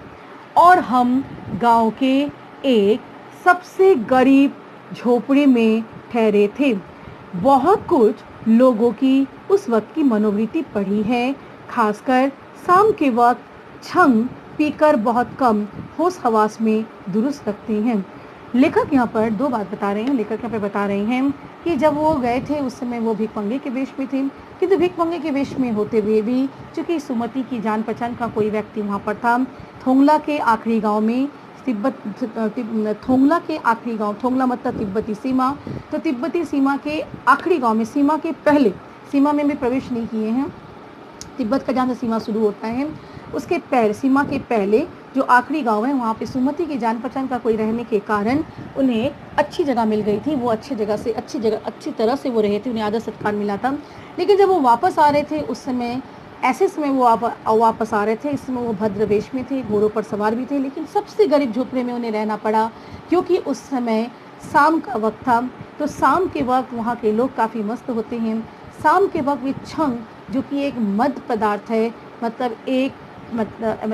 और हम गांव के एक सबसे गरीब झोपड़ी में ठहरे थे। बहुत कुछ लोगों की उस वक्त की मनोवृत्ति पड़ी है, खासकर शाम के वक्त छंग पीकर बहुत कम होश हवास में दुरुस्त रखते हैं। लेखक यहाँ पर 2 बात बता रहे हैं। लेखक यहाँ पर बता रहे हैं कि जब वो गए थे उस समय वो भिखमंगे के वेश में थे, किंतु भिखमंगे के वेश में होते हुए भी चूंकि सुमति की जान पहचान का कोई व्यक्ति वहाँ पर था, थोंगला के आखिरी गांव में थोंगला के आखिरी गांव, थोंगला मतलब तिब्बती सीमा, तो तिब्बती सीमा के आखिरी गांव में, सीमा के पहले, सीमा में भी प्रवेश नहीं किए हैं, तिब्बत का जहाँ से सीमा शुरू होता है उसके सीमा के पहले जो आखिरी गांव है, वहाँ पे सुमति की जान पहचान का कोई रहने के कारण उन्हें अच्छी जगह मिल गई थी। वो अच्छी अच्छी तरह से वो रहे थे, उन्हें आदर सत्कार मिला था। लेकिन जब वो वापस आ रहे थे उस समय, ऐसे समय वो वापस आ रहे थे, इस समय वो भद्र वेश में थे, घोड़ों पर सवार भी थे, लेकिन सबसे गरीब झोपड़े में उन्हें रहना पड़ा, क्योंकि उस समय शाम का वक्त था। तो शाम के वक्त वहाँ के लोग काफ़ी मस्त होते हैं। शाम के वक्त वे छंग, जो कि एक मद पदार्थ है, मतलब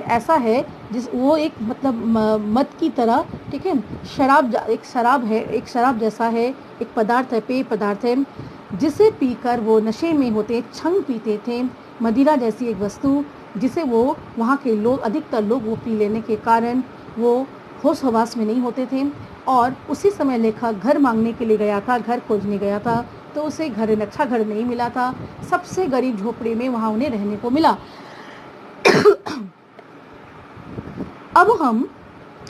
ऐसा है वो एक मद की तरह, ठीक है, एक शराब जैसा है, एक पदार्थ है, पेय पदार्थ है, जिसे पीकर वो नशे में होते, छंग पीते थे, मदिरा जैसी एक वस्तु, जिसे वो वहाँ के लोग, अधिकतर लोग वो पी लेने के कारण वो होश हवास में नहीं होते थे। और उसी समय लेखक घर मांगने के लिए गया था, घर खोजने गया था, तो उसे अच्छा घर नहीं मिला था, सबसे गरीब झोपड़ी में वहाँ उन्हें रहने को मिला।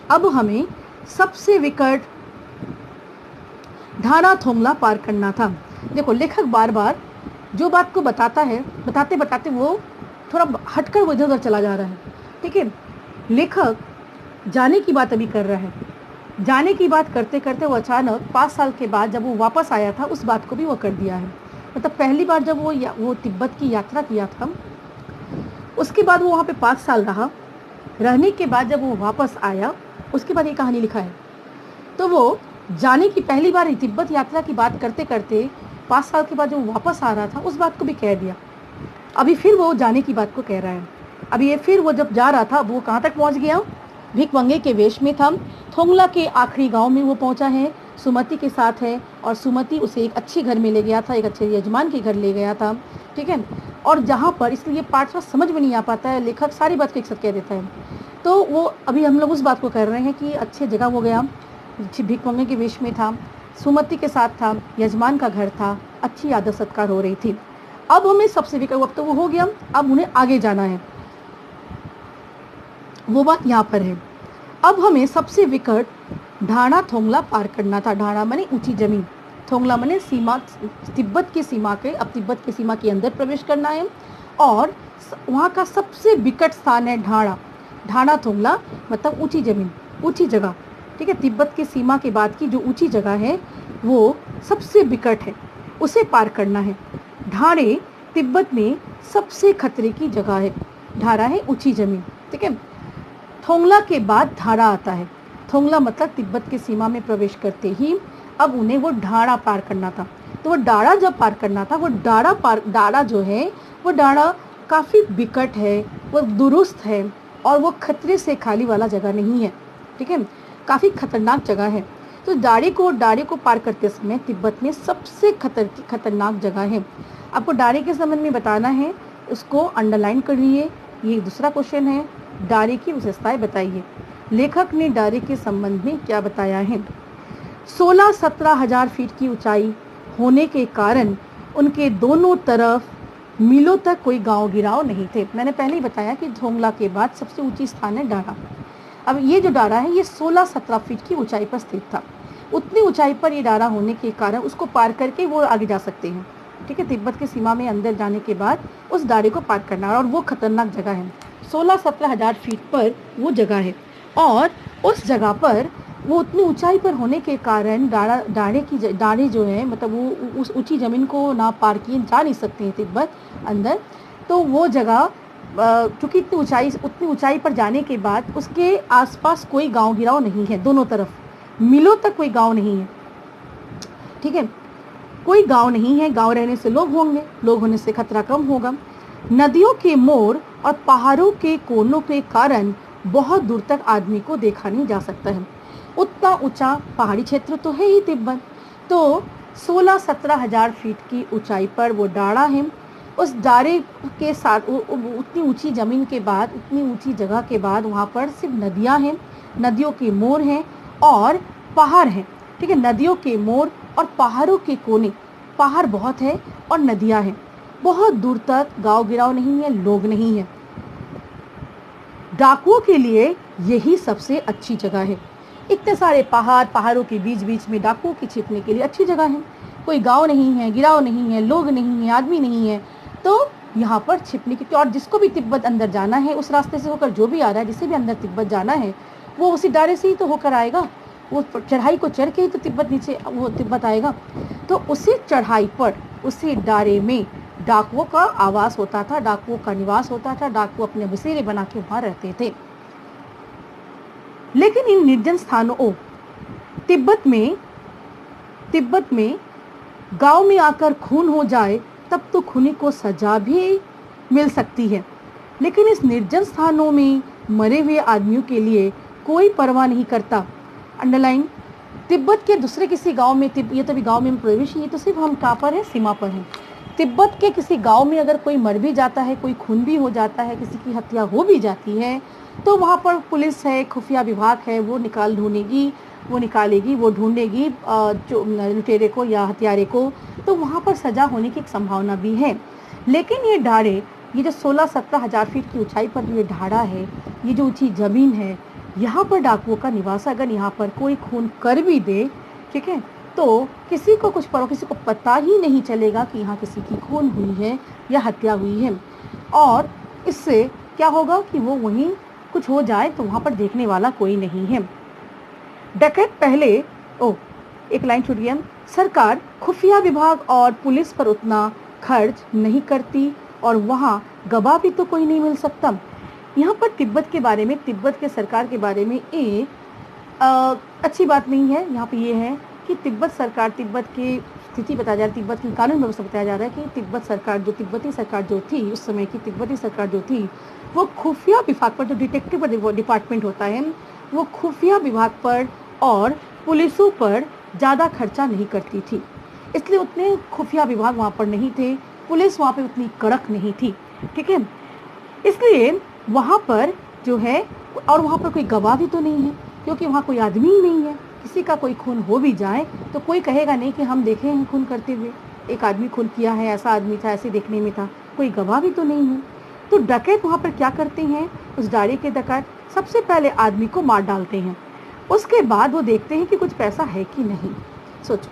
अब हमें सबसे विकट ढाणा थोंगला पार करना था। देखो, लेखक बार बार जो बात को बताता है, बताते बताते वो थोड़ा हटकर वो इधर उधर चला जा रहा है, ठीक है। लेखक जाने की बात अभी कर रहा है, जाने की बात करते करते वो अचानक 5 साल के बाद जब वो वापस आया था, उस बात को भी वो कर दिया है। मतलब पहली बार जब वो तिब्बत की यात्रा किया था, उसके बाद वो वहाँ पे 5 साल रहने के बाद जब वो वापस आया, उसके बाद ये कहानी लिखा है। तो वो जाने की पहली बार तिब्बत यात्रा की बात करते करते 5 साल के बाद जब वो वापस आ रहा था, उस बात को भी कह दिया। अभी फिर वो जाने की बात को कह रहा है। अभी ये फिर वो जब जा रहा था, वो कहाँ तक पहुँच गया, भिखमंगे के वेश में था, थोंगला के आखिरी गांव में वो पहुंचा है, सुमति के साथ है, और सुमति उसे एक अच्छे घर में ले गया था, एक अच्छे यजमान के घर ले गया था, ठीक है। और जहाँ पर, इसलिए पार्ट समझ में नहीं आ पाता है, लेखक सारी बात को एक साथ कह देता है। तो वो अभी हम लोग उस बात को कर रहे हैं कि अच्छे जगह वो गया, भिखमंगे के वेश में था, सुमति के साथ था, यजमान का घर था, अच्छी आदर सत्कार हो रही थी। अब हमें सबसे विकट, अब तो वो हो गया, अब उन्हें आगे जाना है, वो बात यहाँ पर है। अब हमें सबसे विकट ढाणा थोंगला पार करना था। ढाणा माने ऊंची जमीन, थोंगला माने सीमा, तिब्बत की सीमा के, अब तिब्बत की सीमा के अंदर प्रवेश करना है, और वहाँ का सबसे विकट स्थान है ढाणा थोंगला, मतलब ऊंची जमीन, ऊंची जगह, ठीक है। तिब्बत की सीमा के बाद की जो ऊंची जगह है वो सबसे विकट है, उसे पार करना है। ढाणे तिब्बत में सबसे खतरे की जगह है। ढाणा है ऊंची जमीन, ठीक है। थोंगला के बाद ढाणा आता है। थोंगला मतलब तिब्बत की सीमा में प्रवेश करते ही अब उन्हें वो ढाणा पार करना था। तो वो ढाणा जब पार करना था, वो ढाणा जो है, वो ढाणा काफ़ी विकट है, वो दुरुस्त है, और वो खतरे से खाली वाला जगह नहीं है, ठीक है, काफ़ी खतरनाक जगह है। तो ढाणे को पार करते समय तिब्बत में सबसे खतरनाक जगह है। आपको ढाणे के संबंध में बताना है, उसको अंडरलाइन कर लिए, ये दूसरा क्वेश्चन है। डारे की विशेषताएं बताइए। लेखक ने डारे के संबंध में क्या बताया है? 16-17 हजार फीट की ऊंचाई होने के कारण उनके दोनों तरफ मीलों तक कोई गांव गिराव नहीं थे। मैंने पहले ही बताया कि धोंगला के बाद सबसे ऊंची स्थान है डारा। अब ये जो डारा है ये 16-17 फीट की ऊंचाई पर स्थित था। उतनी ऊंचाई पर ये डारा होने के कारण उसको पार करके वो आगे जा सकते हैं। ठीक है, तिब्बत की सीमा में अंदर जाने के बाद उस डारे को पार करना, और वो खतरनाक जगह है। 16-17 हजार फीट पर वो जगह है, और उस जगह पर वो उतनी ऊंचाई पर होने के कारण डारे जो है, मतलब वो उस ऊंची जमीन को ना पार किए जा नहीं सकते हैं तिब्बत अंदर। तो वो जगह चूंकि उतनी ऊंचाई पर जाने के बाद उसके आसपास कोई गांव गिराव नहीं है, दोनों तरफ मीलों तक कोई गांव नहीं है। ठीक है, कोई गांव नहीं है। गांव रहने से लोग होंगे, लोग होने से खतरा कम होगा। नदियों के मोड़ और पहाड़ों के कोनों के कारण बहुत दूर तक आदमी को देखा नहीं जा सकता है। उतना ऊंचा पहाड़ी क्षेत्र तो है ही तिब्बत। तो 16-17 हजार फीट की ऊंचाई पर वो डारा है। उस डारे के साथ उतनी ऊंची जमीन के बाद, उतनी ऊंची जगह के बाद वहाँ पर सिर्फ नदियाँ हैं, नदियों के मोड़ हैं और पहाड़ हैं। ठीक है, नदियों के मोड़ और पहाड़ों के कोने, पहाड़ बहुत है और नदियाँ हैं। बहुत दूर तक गांव गिराव नहीं है, लोग नहीं है। डाकुओं के लिए यही सबसे अच्छी जगह है। इतने सारे पहाड़ों के बीच बीच में डाकुओं की छिपने के लिए अच्छी जगह है। कोई गांव नहीं है, गिराव नहीं है, लोग नहीं है, आदमी नहीं है, तो यहाँ पर छिपने की। और जिसको भी तिब्बत अंदर जाना है, उस रास्ते से होकर जो भी आ रहा है, जिसे भी अंदर तिब्बत जाना है, वो उसी डारे से ही तो होकर आएगा। वो चढ़ाई को चढ़ के ही तो तिब्बत आएगा। तो उसी चढ़ाई पर, उसी डारे में डाकुओं का आवास होता था, डाकुओं का निवास होता था। डाकू अपने बसेरे बना के वहां रहते थे। लेकिन इन निर्जन स्थानों तिब्बत में गांव में आकर खून हो जाए तब तो खूनी को सजा भी मिल सकती है, लेकिन इस निर्जन स्थानों में मरे हुए आदमियों के लिए कोई परवाह नहीं करता। अंडरलाइन। तिब्बत के दूसरे किसी गांव में, ये तो भी गांव में प्रवेश, ये तो सिर्फ हम कहाँ पर है, सीमा पर है। तिब्बत के किसी गांव में अगर कोई मर भी जाता है, कोई खून भी हो जाता है, किसी की हत्या हो भी जाती है, तो वहाँ पर पुलिस है, खुफिया विभाग है, वो निकालेगी, वो ढूंढेगी लुटेरे को या हत्यारे को। तो वहाँ पर सजा होने की एक संभावना भी है। लेकिन ये डारे, ये जो 16-17 हजार फीट की ऊंचाई पर ये ढाड़ा है, ये जो ऊंची जमीन है, यहाँ पर डाकुओं का निवास। अगर यहाँ पर कोई खून कर भी दे, ठीक है, तो किसी को पता ही नहीं चलेगा कि यहाँ किसी की खून हुई है या हत्या हुई है। और इससे क्या होगा कि वो वहीं कुछ हो जाए तो वहाँ पर देखने वाला कोई नहीं है। डकैत पहले, एक लाइन छूट गया। सरकार खुफिया विभाग और पुलिस पर उतना खर्च नहीं करती और वहाँ गवाह भी तो कोई नहीं मिल सकता। यहाँ पर तिब्बत के बारे में, तिब्बत के सरकार के बारे में एक अच्छी बात नहीं है। यहाँ पे ये है कि तिब्बत की स्थिति बताया जा रहा है, तिब्बत की कानून व्यवस्था बताया जा रहा है कि तिब्बती सरकार जो थी, उस समय की तिब्बती सरकार जो थी, वो खुफिया विभाग पर, जो डिटेक्टिव डिपार्टमेंट होता है, वो खुफिया विभाग पर और पुलिसों पर ज़्यादा खर्चा नहीं करती थी। इसलिए उतने खुफिया विभाग वहाँ पर नहीं थे, पुलिस वहाँ पे उतनी कड़क नहीं थी। ठीक है, इसलिए वहाँ पर जो है, और वहाँ पर कोई गवाह भी तो नहीं है, क्योंकि वहाँ कोई आदमी ही नहीं है। किसी का कोई खून हो भी जाए तो कोई कहेगा नहीं कि हम देखे हैं खून करते हुए, एक आदमी खून किया है, ऐसा आदमी था, ऐसे देखने में था, कोई गवाह भी तो नहीं है। तो डकैत वहाँ पर क्या करते हैं, उस डारे के डकैत सबसे पहले आदमी को मार डालते हैं। उसके बाद वो देखते हैं कि कुछ पैसा है कि नहीं। सोचो,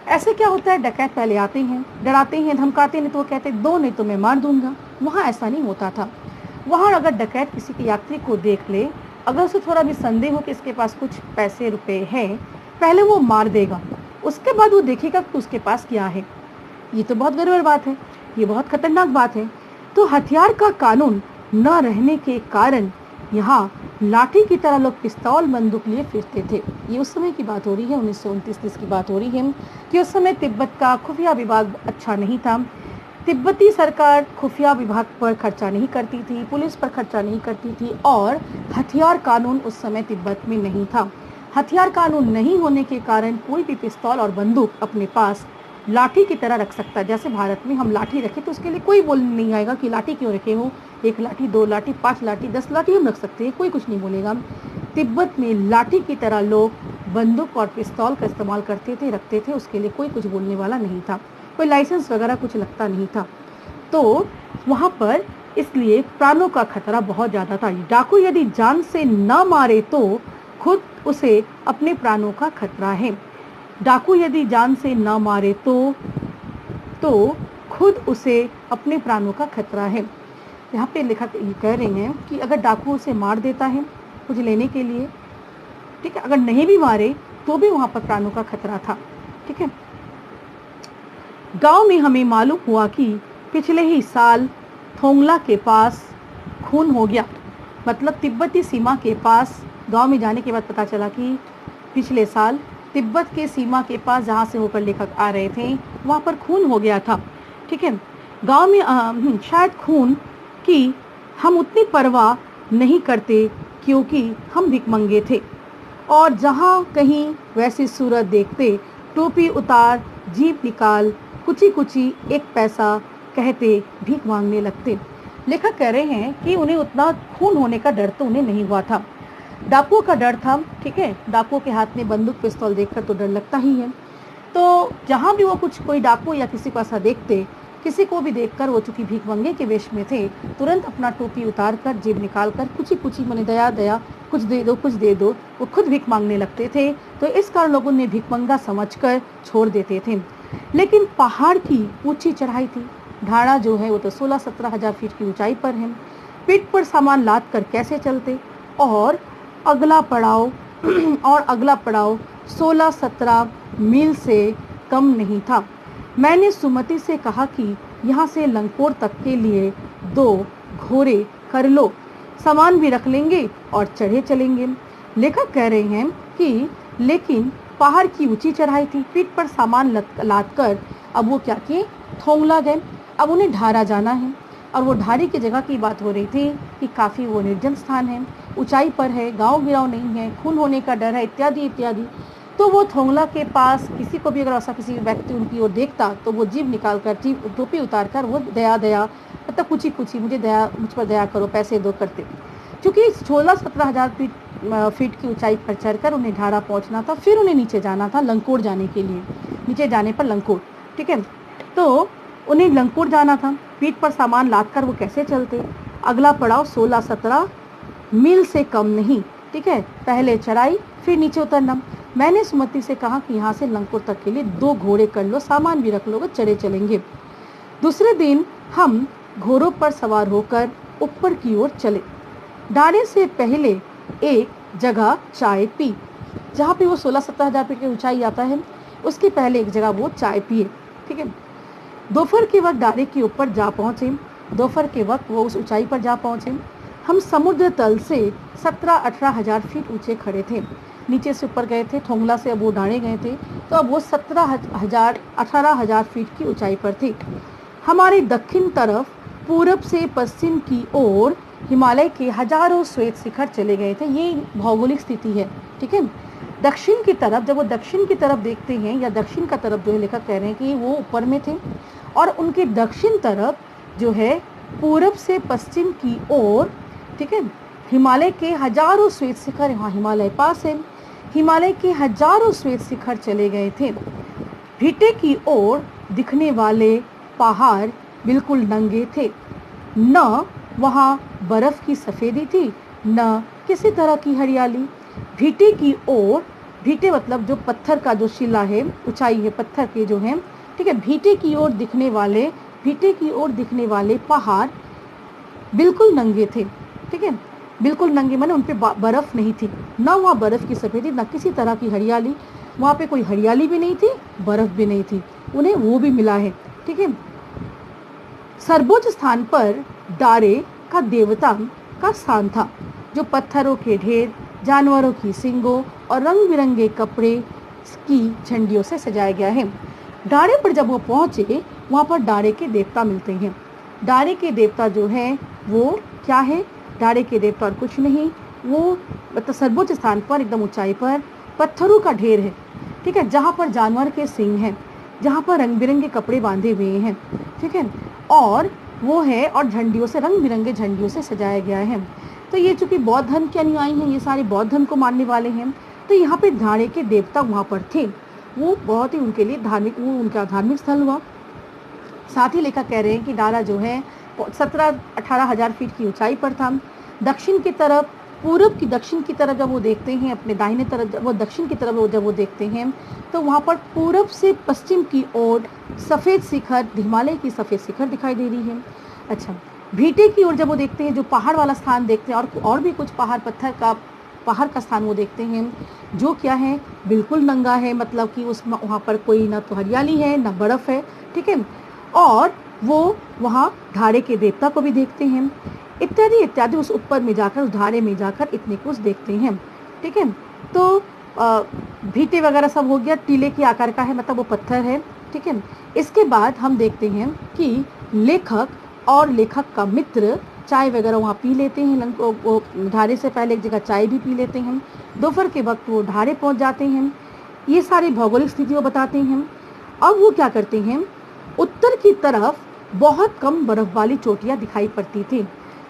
ऐसे क्या होता है, डकैत पहले आते हैं, डराते हैं, धमकाते हैं, तो वो कहते दो नहीं तो मैं मार दूंगा। वहाँ ऐसा नहीं होता था। वहाँ अगर डकैत किसी के यात्री को देख ले, अगर उसे थोड़ा भी संदेह हो कि इसके पास कुछ पैसे रुपए हैं, पहले वो मार देगा, उसके बाद वो देखेगा कि उसके पास क्या है। ये तो बहुत गड़बड़ बात है, ये बहुत खतरनाक बात है। तो हथियार का कानून न रहने के कारण यहाँ लाठी की तरह लोग पिस्तौल बंदूक लिए फिरते थे। ये उस समय की बात हो रही है, 1929 की बात हो रही है कि उस समय तिब्बत का खुफिया विभाग अच्छा नहीं था। तिब्बती सरकार खुफिया विभाग पर खर्चा नहीं करती थी, पुलिस पर खर्चा नहीं करती थी, और हथियार कानून उस समय तिब्बत में नहीं था। हथियार कानून नहीं होने के कारण कोई भी पिस्तौल और बंदूक अपने पास लाठी की तरह रख सकता है। जैसे भारत में हम लाठी रखें तो उसके लिए कोई बोल नहीं आएगा कि लाठी क्यों रखे हो, 1 लाठी, 2 लाठी, 5 लाठी, 10 लाठी हम रख सकते हैं, कोई कुछ नहीं बोलेगा। तिब्बत में लाठी की तरह लोग बंदूक और पिस्तौल का इस्तेमाल करते थे, रखते थे, उसके लिए कोई कुछ बोलने वाला नहीं था, कोई लाइसेंस वगैरह कुछ लगता नहीं था। तो वहाँ पर इसलिए प्राणों का खतरा बहुत ज़्यादा था। डाकू यदि जान से न मारे तो खुद उसे अपने प्राणों का खतरा है। डाकू यदि जान से न मारे तो खुद उसे अपने प्राणों का खतरा है। यहाँ पे लेखक कह रहे हैं कि अगर डाकू उसे मार देता है कुछ लेने के लिए, ठीक है, अगर नहीं भी मारे तो भी वहाँ पर प्राणों का खतरा था। ठीक है, गांव में हमें मालूम हुआ कि पिछले ही साल थोंगला के पास खून हो गया। मतलब तिब्बती सीमा के पास गांव में जाने के बाद पता चला कि पिछले साल तिब्बत के सीमा के पास जहाँ से होकर लेखक आ रहे थे वहाँ पर खून हो गया था। ठीक है, गांव में शायद खून की हम उतनी परवाह नहीं करते क्योंकि हम भिखमंगे थे और जहाँ कहीं वैसी सूरत देखते टोपी उतार, जीभ निकाल, कुची कुची 1 पैसा कहते भीख मांगने लगते। लेखक कह रहे हैं कि उन्हें उतना खून होने का डर तो उन्हें नहीं हुआ था, डाकुओं का डर था। ठीक है, डाकुओं के हाथ में बंदूक पिस्तौल देखकर तो डर लगता ही है। तो जहाँ भी वो कोई डाकू या किसी को ऐसा देखते, किसी को भी देखकर वो चूंकि भीखमंगे के वेश में थे, तुरंत अपना टोपी उतार कर, जेब निकाल कर, कुची कुची मने दया दया, कुछ दे दो, कुछ दे दो, वो खुद भीख मांगने लगते थे। तो इस कारण लोगों ने भिखमंगा समझकर छोड़ देते थे। लेकिन पहाड़ की ऊंची चढ़ाई थी, ढाड़ा जो है वो तो 16-17 हजार फीट की ऊंचाई पर है। पीठ पर सामान लाद कर कैसे चलते, और अगला पड़ाव 16-17 मील से कम नहीं था। मैंने सुमति से कहा कि यहाँ से लंकोर तक के लिए 2 घोड़े कर लो, सामान भी रख लेंगे और चढ़े चलेंगे। लेखक कह रहे हैं कि लेकिन पहाड़ की ऊंची चढ़ाई थी, पीठ पर सामान लाद कर अब वो क्या किए, थोंगला गए। अब उन्हें ढारा जाना है और वो ढारी की जगह की बात हो रही थी कि काफ़ी वो निर्जन स्थान है, ऊंचाई पर है, गांव गिराव नहीं है, खून होने का डर है, इत्यादि इत्यादि। तो वो थोंगला के पास किसी को भी अगर ऐसा किसी व्यक्ति उनकी ओर देखता तो वो जीभ निकाल कर, टोपी उतार कर वो दया दया मतलब कुची कुची मुझ पर दया करो, पैसे दो करते। क्योंकि 16-17 हजार फीट की ऊंचाई पर चढ़कर उन्हें ढारा पहुंचना था, फिर उन्हें नीचे जाना था लंकोर जाने के लिए। नीचे जाने पर लंकोर, ठीक है, तो उन्हें लंकोर जाना था। पीठ पर सामान लाद कर वो कैसे चलते, अगला पड़ाव 16-17 मील से कम नहीं। ठीक है, पहले चढ़ाई फिर नीचे उतरना। मैंने सुमति से कहा कि यहाँ से लंकोर तक के लिए 2 घोड़े कर लो, सामान भी रख लो, चढ़े चलेंगे। दूसरे दिन हम घोड़ों पर सवार होकर ऊपर की ओर चले। ढारे से पहले एक जगह चाय पी, जहाँ पे वो 16-17 हजार फीट की ऊंचाई आता है, उसके पहले एक जगह वो चाय पिए। ठीक है, दोपहर के वक्त ढारे के ऊपर जा पहुँचे। दोपहर के वक्त वो उस ऊंचाई पर जा पहुँचे। हम समुद्र तल से 17-18 हजार फीट ऊंचे खड़े थे। नीचे से ऊपर गए थे, थोंगला से अब वो ढाणे गए थे, तो अब वो 18 हजार फीट की ऊंचाई पर थे। हमारे दक्षिण तरफ पूरब से पश्चिम की ओर हिमालय के हजारों श्वेत शिखर चले गए थे। ये भौगोलिक स्थिति है। ठीक है, दक्षिण की तरफ, जब वो दक्षिण की तरफ देखते हैं, या दक्षिण का तरफ जो है, लेखक कह रहे हैं कि वो ऊपर में थे, और उनके दक्षिण तरफ जो है पूरब से पश्चिम की ओर, ठीक है, हिमालय के हजारों श्वेत शिखर, यहाँ हिमालय पास है, हिमालय के हजारों श्वेत शिखर चले गए थे। भीटे की ओर दिखने वाले पहाड़ बिल्कुल नंगे थे, न वहाँ बर्फ की सफ़ेदी थी, न किसी तरह की हरियाली। भीटे की ओर, भीटे मतलब जो पत्थर का जो शिला है, ऊंचाई है पत्थर के जो है, ठीक है, भीटे की ओर दिखने वाले पहाड़ बिल्कुल नंगे थे। ठीक है, बिल्कुल नंगे माने उन पे बर्फ नहीं थी, ना वहाँ बर्फ की सफ़ेदी, ना किसी तरह की हरियाली। वहाँ पे कोई हरियाली भी नहीं थी, बर्फ भी नहीं थी, उन्हें वो भी मिला है। ठीक है, सर्वोच्च स्थान पर डारे का देवता का स्थान था, जो पत्थरों के ढेर, जानवरों की सींगों और रंग बिरंगे कपड़े की झंडियों से सजाया गया है। डारे पर जब वो पहुँचे, वहाँ पर डारे के देवता मिलते हैं। डारे के देवता जो है वो क्या है, डारे के देवता और कुछ नहीं, वो मतलब सर्वोच्च स्थान पर एकदम ऊंचाई पर पत्थरों का ढेर है। ठीक है, जहाँ पर जानवर के सींग हैं, जहाँ पर रंग बिरंगे कपड़े बांधे हुए हैं, ठीक है, और वो है और झंडियों से, रंग बिरंगे झंडियों से सजाया गया है। तो ये चूंकि बौद्ध धर्म के अनुयायी हैं, ये सारे बौद्ध धर्म को मानने वाले हैं, तो यहाँ पे धाड़े के देवता वहाँ पर थे, वो बहुत ही उनके लिए धार्मिक, वो उनका धार्मिक स्थल हुआ। साथ ही लेखक कह रहे हैं कि डाला जो है 17-18 हज़ार फीट की ऊंचाई पर था। दक्षिण की तरफ, पूर्व की दक्षिण की तरफ जब वो देखते हैं, अपने दाहिने तरफ वो दक्षिण की तरफ जब वो देखते हैं, तो वहाँ पर पूर्व से पश्चिम की ओर सफ़ेद शिखर, हिमालय की सफ़ेद शिखर दिखाई दे रही है। अच्छा, भीटे की ओर जब वो देखते हैं, जो पहाड़ वाला स्थान देखते हैं, और भी कुछ पहाड़ का स्थान वो देखते हैं, जो क्या है, बिल्कुल नंगा है, मतलब कि उस वहाँ पर कोई ना तो हरियाली है ना बर्फ़ है, ठीक है, और वो वहाँ धारे के देवता को भी देखते हैं, इत्यादि इत्यादि। उस ऊपर में जाकर, उस धारे में जाकर इतने कुछ देखते हैं, ठीक है। तो भीटे वगैरह सब हो गया, टीले के आकार का है, मतलब वो पत्थर है, ठीक है। इसके बाद हम देखते हैं कि लेखक और लेखक का मित्र चाय वगैरह वहाँ पी लेते हैं, वो धारे से पहले एक जगह चाय भी पी लेते हैं। दोपहर के वक्त वो धारे पहुँच जाते हैं। ये सारी भौगोलिक स्थिति वो बताते हैं। अब वो क्या करते हैं, उत्तर की तरफ बहुत कम बर्फ वाली चोटियाँ दिखाई पड़ती थी,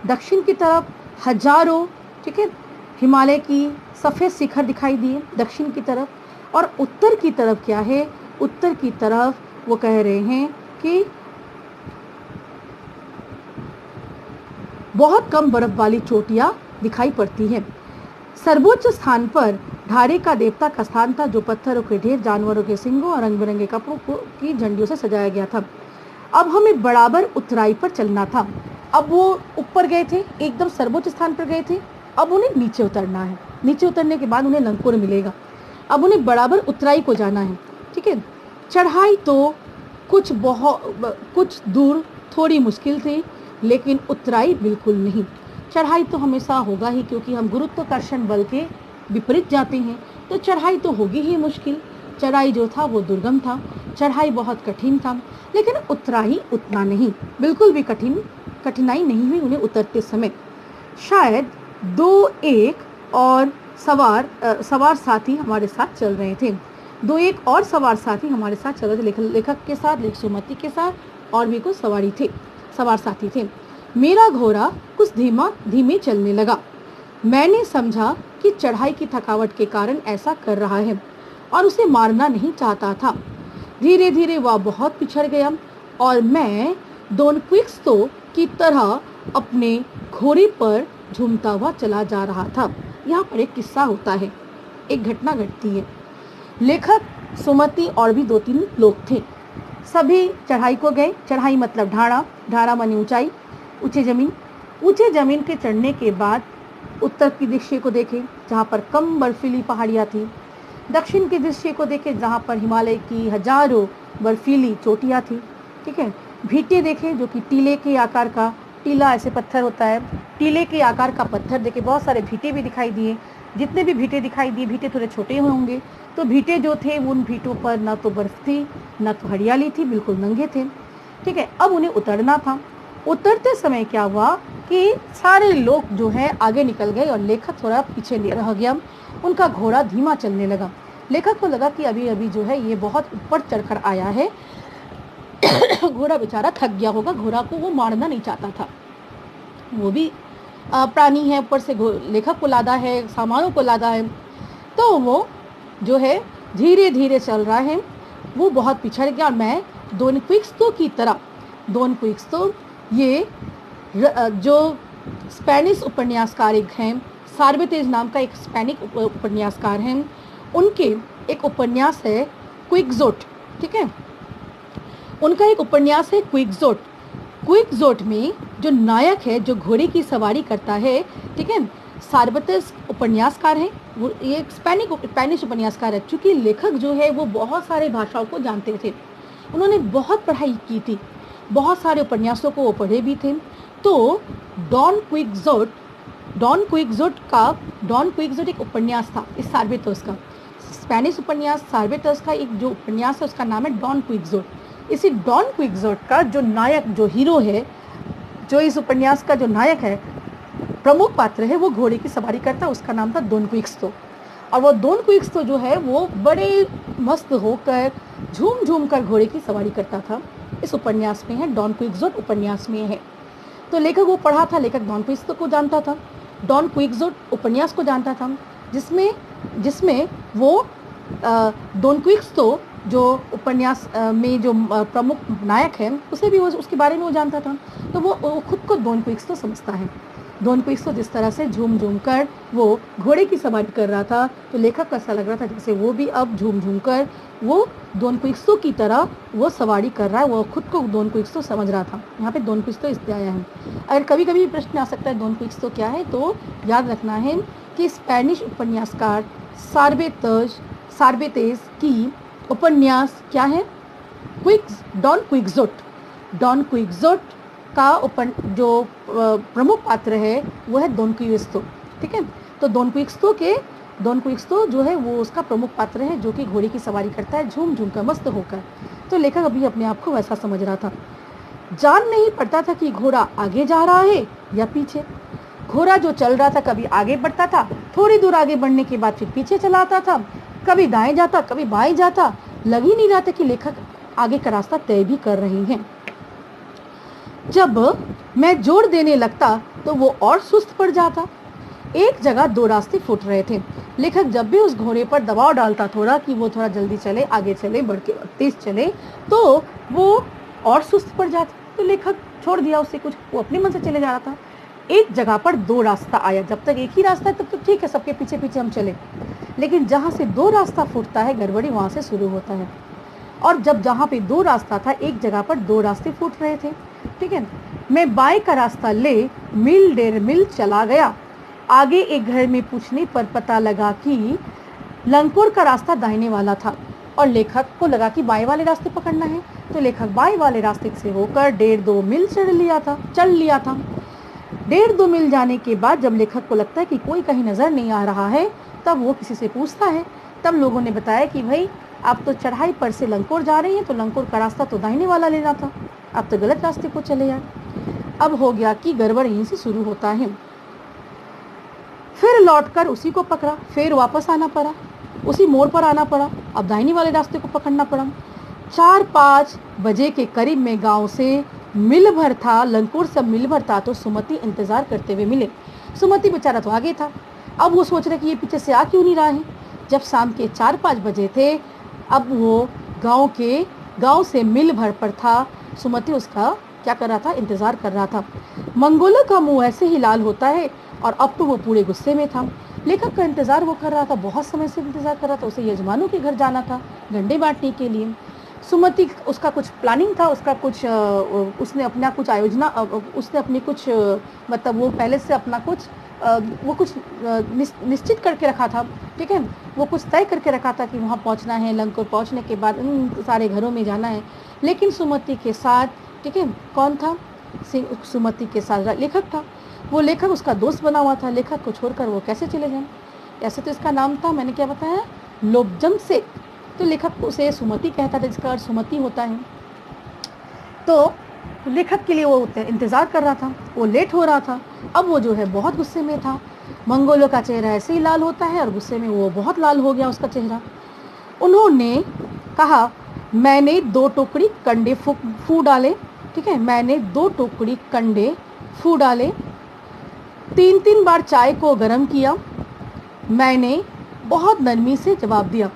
दक्षिण की तरफ हजारों, ठीक है, हिमालय की सफ़ेद शिखर दिखाई दिए दक्षिण की तरफ, और उत्तर की तरफ क्या है, उत्तर की तरफ वो कह रहे हैं कि बहुत कम बर्फ वाली चोटियाँ दिखाई पड़ती हैं। सर्वोच्च स्थान पर धारे का देवता का स्थान था, जो पत्थरों के ढेर, जानवरों के सिंगों और रंग बिरंगे कपड़ों की झंडियों से सजाया गया था। अब हमें बराबर उतराई पर चलना था। अब वो ऊपर गए थे, एकदम सर्वोच्च स्थान पर गए थे, अब उन्हें नीचे उतरना है। नीचे उतरने के बाद उन्हें लंकुर मिलेगा। अब उन्हें बराबर उतराई को जाना है, ठीक है। चढ़ाई तो कुछ दूर थोड़ी मुश्किल थी, लेकिन उतराई बिल्कुल नहीं। चढ़ाई तो हमेशा होगा ही, क्योंकि हम गुरुत्वाकर्षण बल के विपरीत जाते हैं, तो चढ़ाई तो होगी ही मुश्किल। चढ़ाई जो था वो दुर्गम था, चढ़ाई बहुत कठिन था, लेकिन उतराई उतना नहीं, बिल्कुल भी कठिनाई नहीं हुई उन्हें उतरते समय। शायद 2-1 और सवार साथी हमारे साथ चल रहे थे, 2-1 और सवार साथी हमारे साथ चल रहे थे, लेखक के साथ, सुमति के साथ और भी कुछ सवार साथी थे। मेरा घोड़ा कुछ धीमे चलने लगा। मैंने समझा कि चढ़ाई की थकावट के कारण ऐसा कर रहा है और उसे मारना नहीं चाहता था। धीरे धीरे वह बहुत पिछड़ गया और मैं डॉन क्विक्सो की तरह अपने घोड़े पर झूमता हुआ चला जा रहा था। यहाँ पर एक किस्सा होता है, एक घटना घटती है। लेखक, सुमति और भी 2-3 लोग थे। सभी चढ़ाई को गए। चढ़ाई मतलब ढाड़ा माने ऊंचाई, ऊंचे जमीन के चढ़ने के बाद उत्तर की दृश्य को देखे, जहाँ पर कम बर्फीली पहाड़ियाँ थी। दक्षिण की दृश्य को देखे, जहाँ पर हिमालय की हजारों बर्फीली चोटियाँ थी, ठीक है। भीटे देखे, जो कि टीले के आकार का, टीला ऐसे पत्थर होता है, टीले के आकार का पत्थर देखे। बहुत सारे भीटे भी दिखाई दिए। जितने भी भीटे दिखाई दिए, भीटे थोड़े छोटे होंगे, तो भीटे जो थे उन भीटों पर ना तो बर्फ थी ना तो हरियाली थी, बिल्कुल नंगे थे, ठीक है। अब उन्हें उतरना था। उतरते समय क्या हुआ कि सारे लोग जो है आगे निकल गए और लेखक थोड़ा पीछे रह गया। उनका घोड़ा धीमा चलने लगा। लेखक को लगा कि अभी अभी जो है ये बहुत ऊपर चढ़कर आया है, घोड़ा बेचारा थक गया होगा, घोड़ा को वो मारना नहीं चाहता था। वो भी प्राणी है, ऊपर से लेखक को लादा है, सामानों को लादा है, तो वो जो है धीरे धीरे चल रहा है। वो बहुत पिछड़ गया। और मैं डॉन क्विक्सो की तरह, डॉन क्विक्सो ये जो स्पेनिश उपन्यासकार हैं, सार्वेतेज नाम का एक स्पेनिश उपन्यासकार हैं, उनके एक उपन्यास है क्विक्सोट, ठीक है। उनका एक उपन्यास है क्विक्सोट। क्विक्सोट में जो नायक है, जो घोड़े की सवारी करता है, ठीक है, सार्वेतेज उपन्यासकार है, वो एक स्पेनिश उपन्यासकार है। चूँकि लेखक जो है वो बहुत सारे भाषाओं को जानते थे, उन्होंने बहुत पढ़ाई की थी, बहुत सारे उपन्यासों को वो पढ़े भी थे। तो डॉन क्विक्सोट एक उपन्यास था, इस सार्वेतस का, स्पेनिश उपन्यास सार्वेतस का एक जो उपन्यास है उसका नाम है डॉन क्विक्सोट। इसी डॉन क्विक्सोट का जो नायक, जो हीरो है, जो इस उपन्यास का जो नायक है, प्रमुख पात्र है, वो घोड़े की सवारी करता है, उसका नाम था डॉन क्विक्सो। और वो डॉन क्विक्सोट जो है वो बड़े मस्त होकर झूम झूम कर घोड़े की सवारी करता था। इस उपन्यास में है, डॉन क्विक्सोट उपन्यास में है। तो लेखक वो पढ़ा था, लेखक डॉन क्विक्सोट को जानता था, डॉन क्विक्सोट उपन्यास को जानता था, जिसमें वो डॉन क्विक्सोट जो उपन्यास में जो प्रमुख नायक है उसे भी उसके बारे में वो जानता था। तो वो खुद को डॉन क्विक्सोट समझता है। डॉन क्विक्सोट जिस तरह से झूम झूम कर वो घोड़े की सवारी कर रहा था, तो लेखक को ऐसा लग रहा था जैसे वो भी अब झूम झूम कर वो डॉन क्विक्सोट की तरह वो सवारी कर रहा है, वो खुद को डॉन क्विक्सोट समझ रहा था। यहाँ पे डॉन क्विक्सोट इसलिए आया है। अगर कभी कभी प्रश्न आ सकता है डॉन क्विक्सोट क्या है, तो याद रखना है कि स्पेनिश उपन्यासकार सार्वेतेस की उपन्यास क्या है, डॉन क्विक्सोट। डॉन क्विक्सोट का जो प्रमुख पात्र है वो है डॉन क्विक्सोट, ठीक है। तो डॉन क्विक्सोट जो है वो उसका प्रमुख पात्र है जो कि घोड़े की सवारी करता है झूम झूम कर मस्त होकर। तो लेखक अभी अपने आप को वैसा समझ रहा था। जान नहीं पड़ता था कि घोड़ा आगे जा रहा है या पीछे। घोड़ा जो चल रहा था कभी आगे बढ़ता था, थोड़ी दूर आगे बढ़ने के बाद फिर पीछे चला आता था, कभी दाएं जाता कभी बाएं जाता। लग ही नहीं रहा था कि लेखक आगे का रास्ता तय भी कर रहे हैं। जब मैं जोर देने लगता तो वो और सुस्त पड़ जाता। एक जगह दो रास्ते फूट रहे थे। लेखक जब भी उस घोड़े पर दबाव डालता थोड़ा कि वो थोड़ा जल्दी चले, आगे चले, बढ़ के तेज चले, तो वो और सुस्त पड़ जाता। तो लेखक छोड़ दिया उसे, कुछ वो अपने मन से चले जा रहा था। एक जगह पर दो रास्ता आया। जब तक एक ही रास्ता है तब तक ठीक है, सबके पीछे पीछे हम चले, लेकिन जहाँ से दो रास्ता फूटता है गड़बड़ी वहाँ से शुरू होता है। और जहाँ पे दो रास्ता था, एक जगह पर दो रास्ते फूट रहे थे, ठीक है। मैं बाएं का रास्ता ले मील 1.5 मील चला गया। आगे एक घर में पूछने पर पता लगा कि लंकोर का रास्ता दाहिने वाला था और लेखक को लगा कि बाएं वाले रास्ते पकड़ना है। तो लेखक बाएं वाले रास्ते से होकर 1.5-2 मील चल लिया था। 1.5-2 मील जाने के बाद जब लेखक को लगता है कि कोई कहीं नजर नहीं आ रहा है, तब वो किसी से पूछता है। तब लोगों ने बताया कि भाई आप तो चढ़ाई पर से लंकोर जा रही हैं, तो लंकोर का रास्ता तो दाहिने वाला लेना था, आप तो गलत रास्ते को चले आए। अब हो गया कि गड़बड़ यहीं से शुरू होता है। फिर लौटकर उसी को पकड़ा, फिर वापस आना पड़ा, उसी मोड़ पर आना पड़ा, अब दाहिने वाले रास्ते को पकड़ना पड़ा। 4-5 बजे के करीब में गांव से मिल भर था, लंकोर से मिल भर था, तो सुमति इंतजार करते हुए मिले। सुमति बेचारा तो आगे था। अब वो सोच रहे कि ये पीछे से आ क्यों नहीं रहा है। जब शाम के 4-5 बजे थे, अब वो गांव से मिल भर पर था। सुमति उसका क्या कर रहा था, इंतजार कर रहा था। मंगोलों का मुंह ऐसे ही लाल होता है, और अब तो वो पूरे गुस्से में था। लेखक का इंतजार वो कर रहा था, बहुत समय से इंतजार कर रहा था। उसे यजमानों के घर जाना था गंडे बांटने के लिए। सुमति उसका कुछ प्लानिंग था, उसका कुछ उसने अपना कुछ आयोजना, उसने अपनी कुछ मतलब वो पहले से अपना कुछ वो कुछ निश्चित करके रखा था, ठीक है। वो कुछ तय करके रखा था कि वहाँ पहुँचना है, लंकोर पहुँचने के बाद इन सारे घरों में जाना है। लेकिन सुमति के साथ, ठीक है, कौन था, सुमति के साथ लेखक था। वो लेखक उसका दोस्त बना हुआ था। लेखक को छोड़कर वो कैसे चले जाएं। ऐसे तो इसका नाम था, मैंने क्या बताया, लोब्जम से। तो लेखक उसे सुमति कहता था, जिसका अर्थ सुमति होता है। तो लेखक के लिए वो इंतजार कर रहा था, वो लेट हो रहा था। अब वो जो है बहुत गुस्से में था। मंगोलों का चेहरा ऐसे ही लाल होता है, और गुस्से में वो बहुत लाल हो गया उसका चेहरा। उन्होंने कहा, मैंने 2 टोकरी कंडे फू डाले, ठीक है, मैंने 2 टोकरी कंडे फू डाले, 3-3 बार चाय को गर्म किया। मैंने बहुत नरमी से जवाब दिया।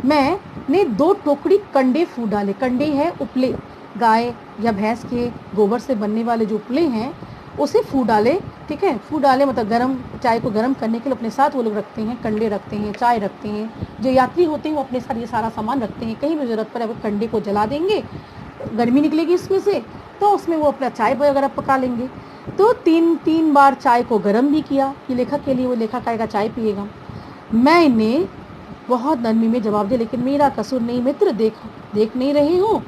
मैंने 2 टोकरी कंडे फू डाले। कंडे है उपले, गाय या भैंस के गोबर से बनने वाले जो उपले हैं उसे फू डाले, ठीक है। फू डाले मतलब गरम, चाय को गर्म करने के लिए अपने साथ वो लोग रखते हैं, कंडे रखते हैं, चाय रखते हैं। जो यात्री होते हैं वो अपने साथ ये सारा सामान रखते हैं, कहीं भी ज़रूरत पड़े वो कंडे को जला देंगे, गर्मी निकलेगी इसमें से, तो उसमें वो अपना चाय वगैरह पका लेंगे। तो 3 बार चाय को गर्म भी किया कि लेखक के लिए, वो लेखक आएगा चाय पिएगा। मैंने बहुत नरमी में जवाब दिया, लेकिन मेरा कसूर नहीं मित्र, देख नहीं रहे हो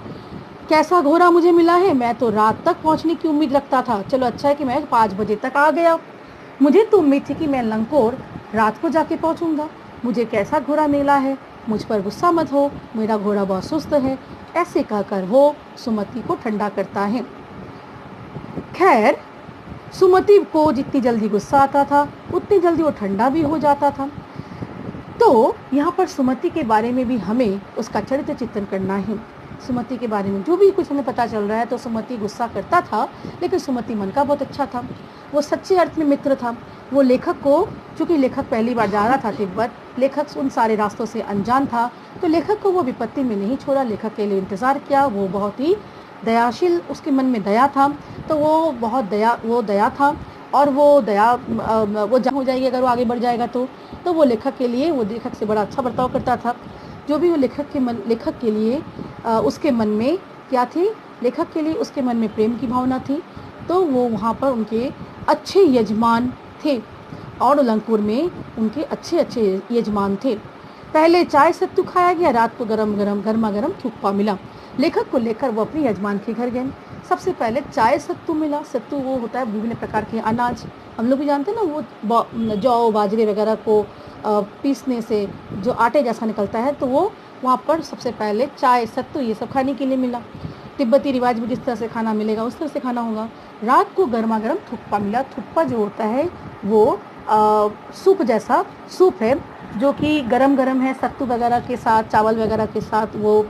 कैसा घोड़ा मुझे मिला है। मैं तो रात तक पहुंचने की उम्मीद रखता था। चलो अच्छा है कि मैं 5 बजे तक आ गया। मुझे तो उम्मीद थी कि मैं लंकोर रात को जाके पहुंचूंगा। मुझे कैसा घोड़ा मिला है, मुझ पर गुस्सा मत हो, मेरा घोड़ा बहुत सुस्त है। ऐसे कहकर वो सुमति को ठंडा करता है। खैर, सुमति को जितनी जल्दी गुस्सा आता था उतनी जल्दी वो ठंडा भी हो जाता था। तो यहाँ पर सुमति के बारे में भी हमें उसका चरित्र चित्रण करना है। सुमति के बारे में जो भी कुछ हमें पता चल रहा है, तो सुमति गुस्सा करता था, लेकिन सुमति मन का बहुत अच्छा था, वो सच्चे अर्थ में मित्र था। वो लेखक को, चूँकि लेखक पहली बार जा रहा था तिब्बत, लेखक उन सारे रास्तों से अनजान था, तो लेखक को वो विपत्ति में नहीं छोड़ा, लेखक के लिए इंतज़ार किया। वो बहुत ही दयाशील, उसके मन में दया था, तो वो बहुत दया था, और वो दया वो जहाँ हो जाएगी अगर वो आगे बढ़ जाएगा तो वो लेखक के लिए, वो लेखक से बड़ा अच्छा बर्ताव करता था। जो भी वो लेखक के लिए उसके मन में क्या थी, लेखक के लिए उसके मन में प्रेम की भावना थी, तो वो वहाँ पर उनके अच्छे यजमान थे, और लंगपुर में उनके अच्छे यजमान थे। पहले चाय सत्तू खाया गया, रात को गर्मा गर्म थुक्पा मिला। लेखक को लेकर वो अपने यजमान के घर गए। सबसे पहले चाय सत्तू मिला। सत्तू वो होता है विभिन्न प्रकार के अनाज, हम लोग भी जानते हैं ना, वो जौ बाजरे वगैरह को पीसने से जो आटे जैसा निकलता है, तो वो वहाँ पर सबसे पहले चाय सत्तू ये सब खाने के लिए मिला। तिब्बती रिवाज में जिस तरह से खाना मिलेगा उस तरह से खाना होगा। रात को गर्मा गर्म थुक्पा मिला। थुक्पा जो होता है वो सूप जैसा सूप है, जो कि गरम गरम है, सत्तू वगैरह के साथ, चावल वगैरह के साथ, वो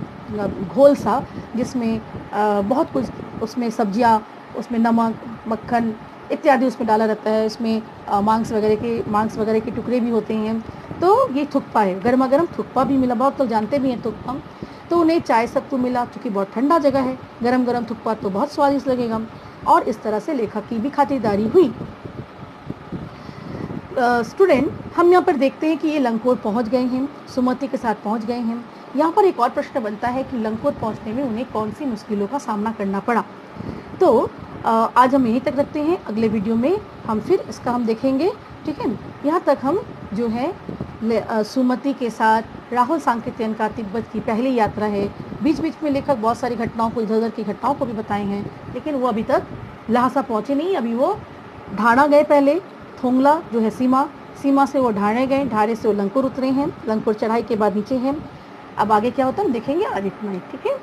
घोल सा, जिसमें बहुत कुछ, उसमें सब्जियां, उसमें नमक, मक्खन इत्यादि उसमें डाला रहता है। उसमें मांस वगैरह के टुकड़े भी होते हैं। तो ये थुक्पा है, गर्मा गर्म थुक्पा भी मिला। बहुत लोग जानते भी हैं थुक्पा। तो उन्हें चाय सत्तू मिला, क्योंकि बहुत ठंडा जगह है, गरम गरम थुक्पा तो बहुत स्वादिष्ट लगेगा। और इस तरह से लेखक की भी खातिरदारी हुई। स्टूडेंट, हम यहाँ पर देखते हैं कि ये लंगकोट पहुँच गए हैं, सुमति के साथ पहुँच गए हैं। यहाँ पर एक और प्रश्न बनता है कि लंगकोट पहुँचने में उन्हें कौन सी मुश्किलों का सामना करना पड़ा। तो आज हम यहीं तक रखते हैं, अगले वीडियो में हम फिर इसका हम देखेंगे, ठीक है। यहाँ तक हम जो है सुमति के साथ राहुल सांकेतियन का तिब्बत की पहली यात्रा है। बीच बीच में लेखक बहुत सारी घटनाओं को, इधर उधर की घटनाओं को भी बताए हैं, लेकिन वो अभी तक ल्हासा पहुँचे नहीं। अभी वो ढाणा गए, पहले थोंगला जो है सीमा से वो ढाणे गए, ढाणे से वो लंगकोट उतरे हैं, लंगकोट चढ़ाई के बाद नीचे हैं। अब आगे क्या होता है हम देखेंगे आज इतना ही, ठीक है।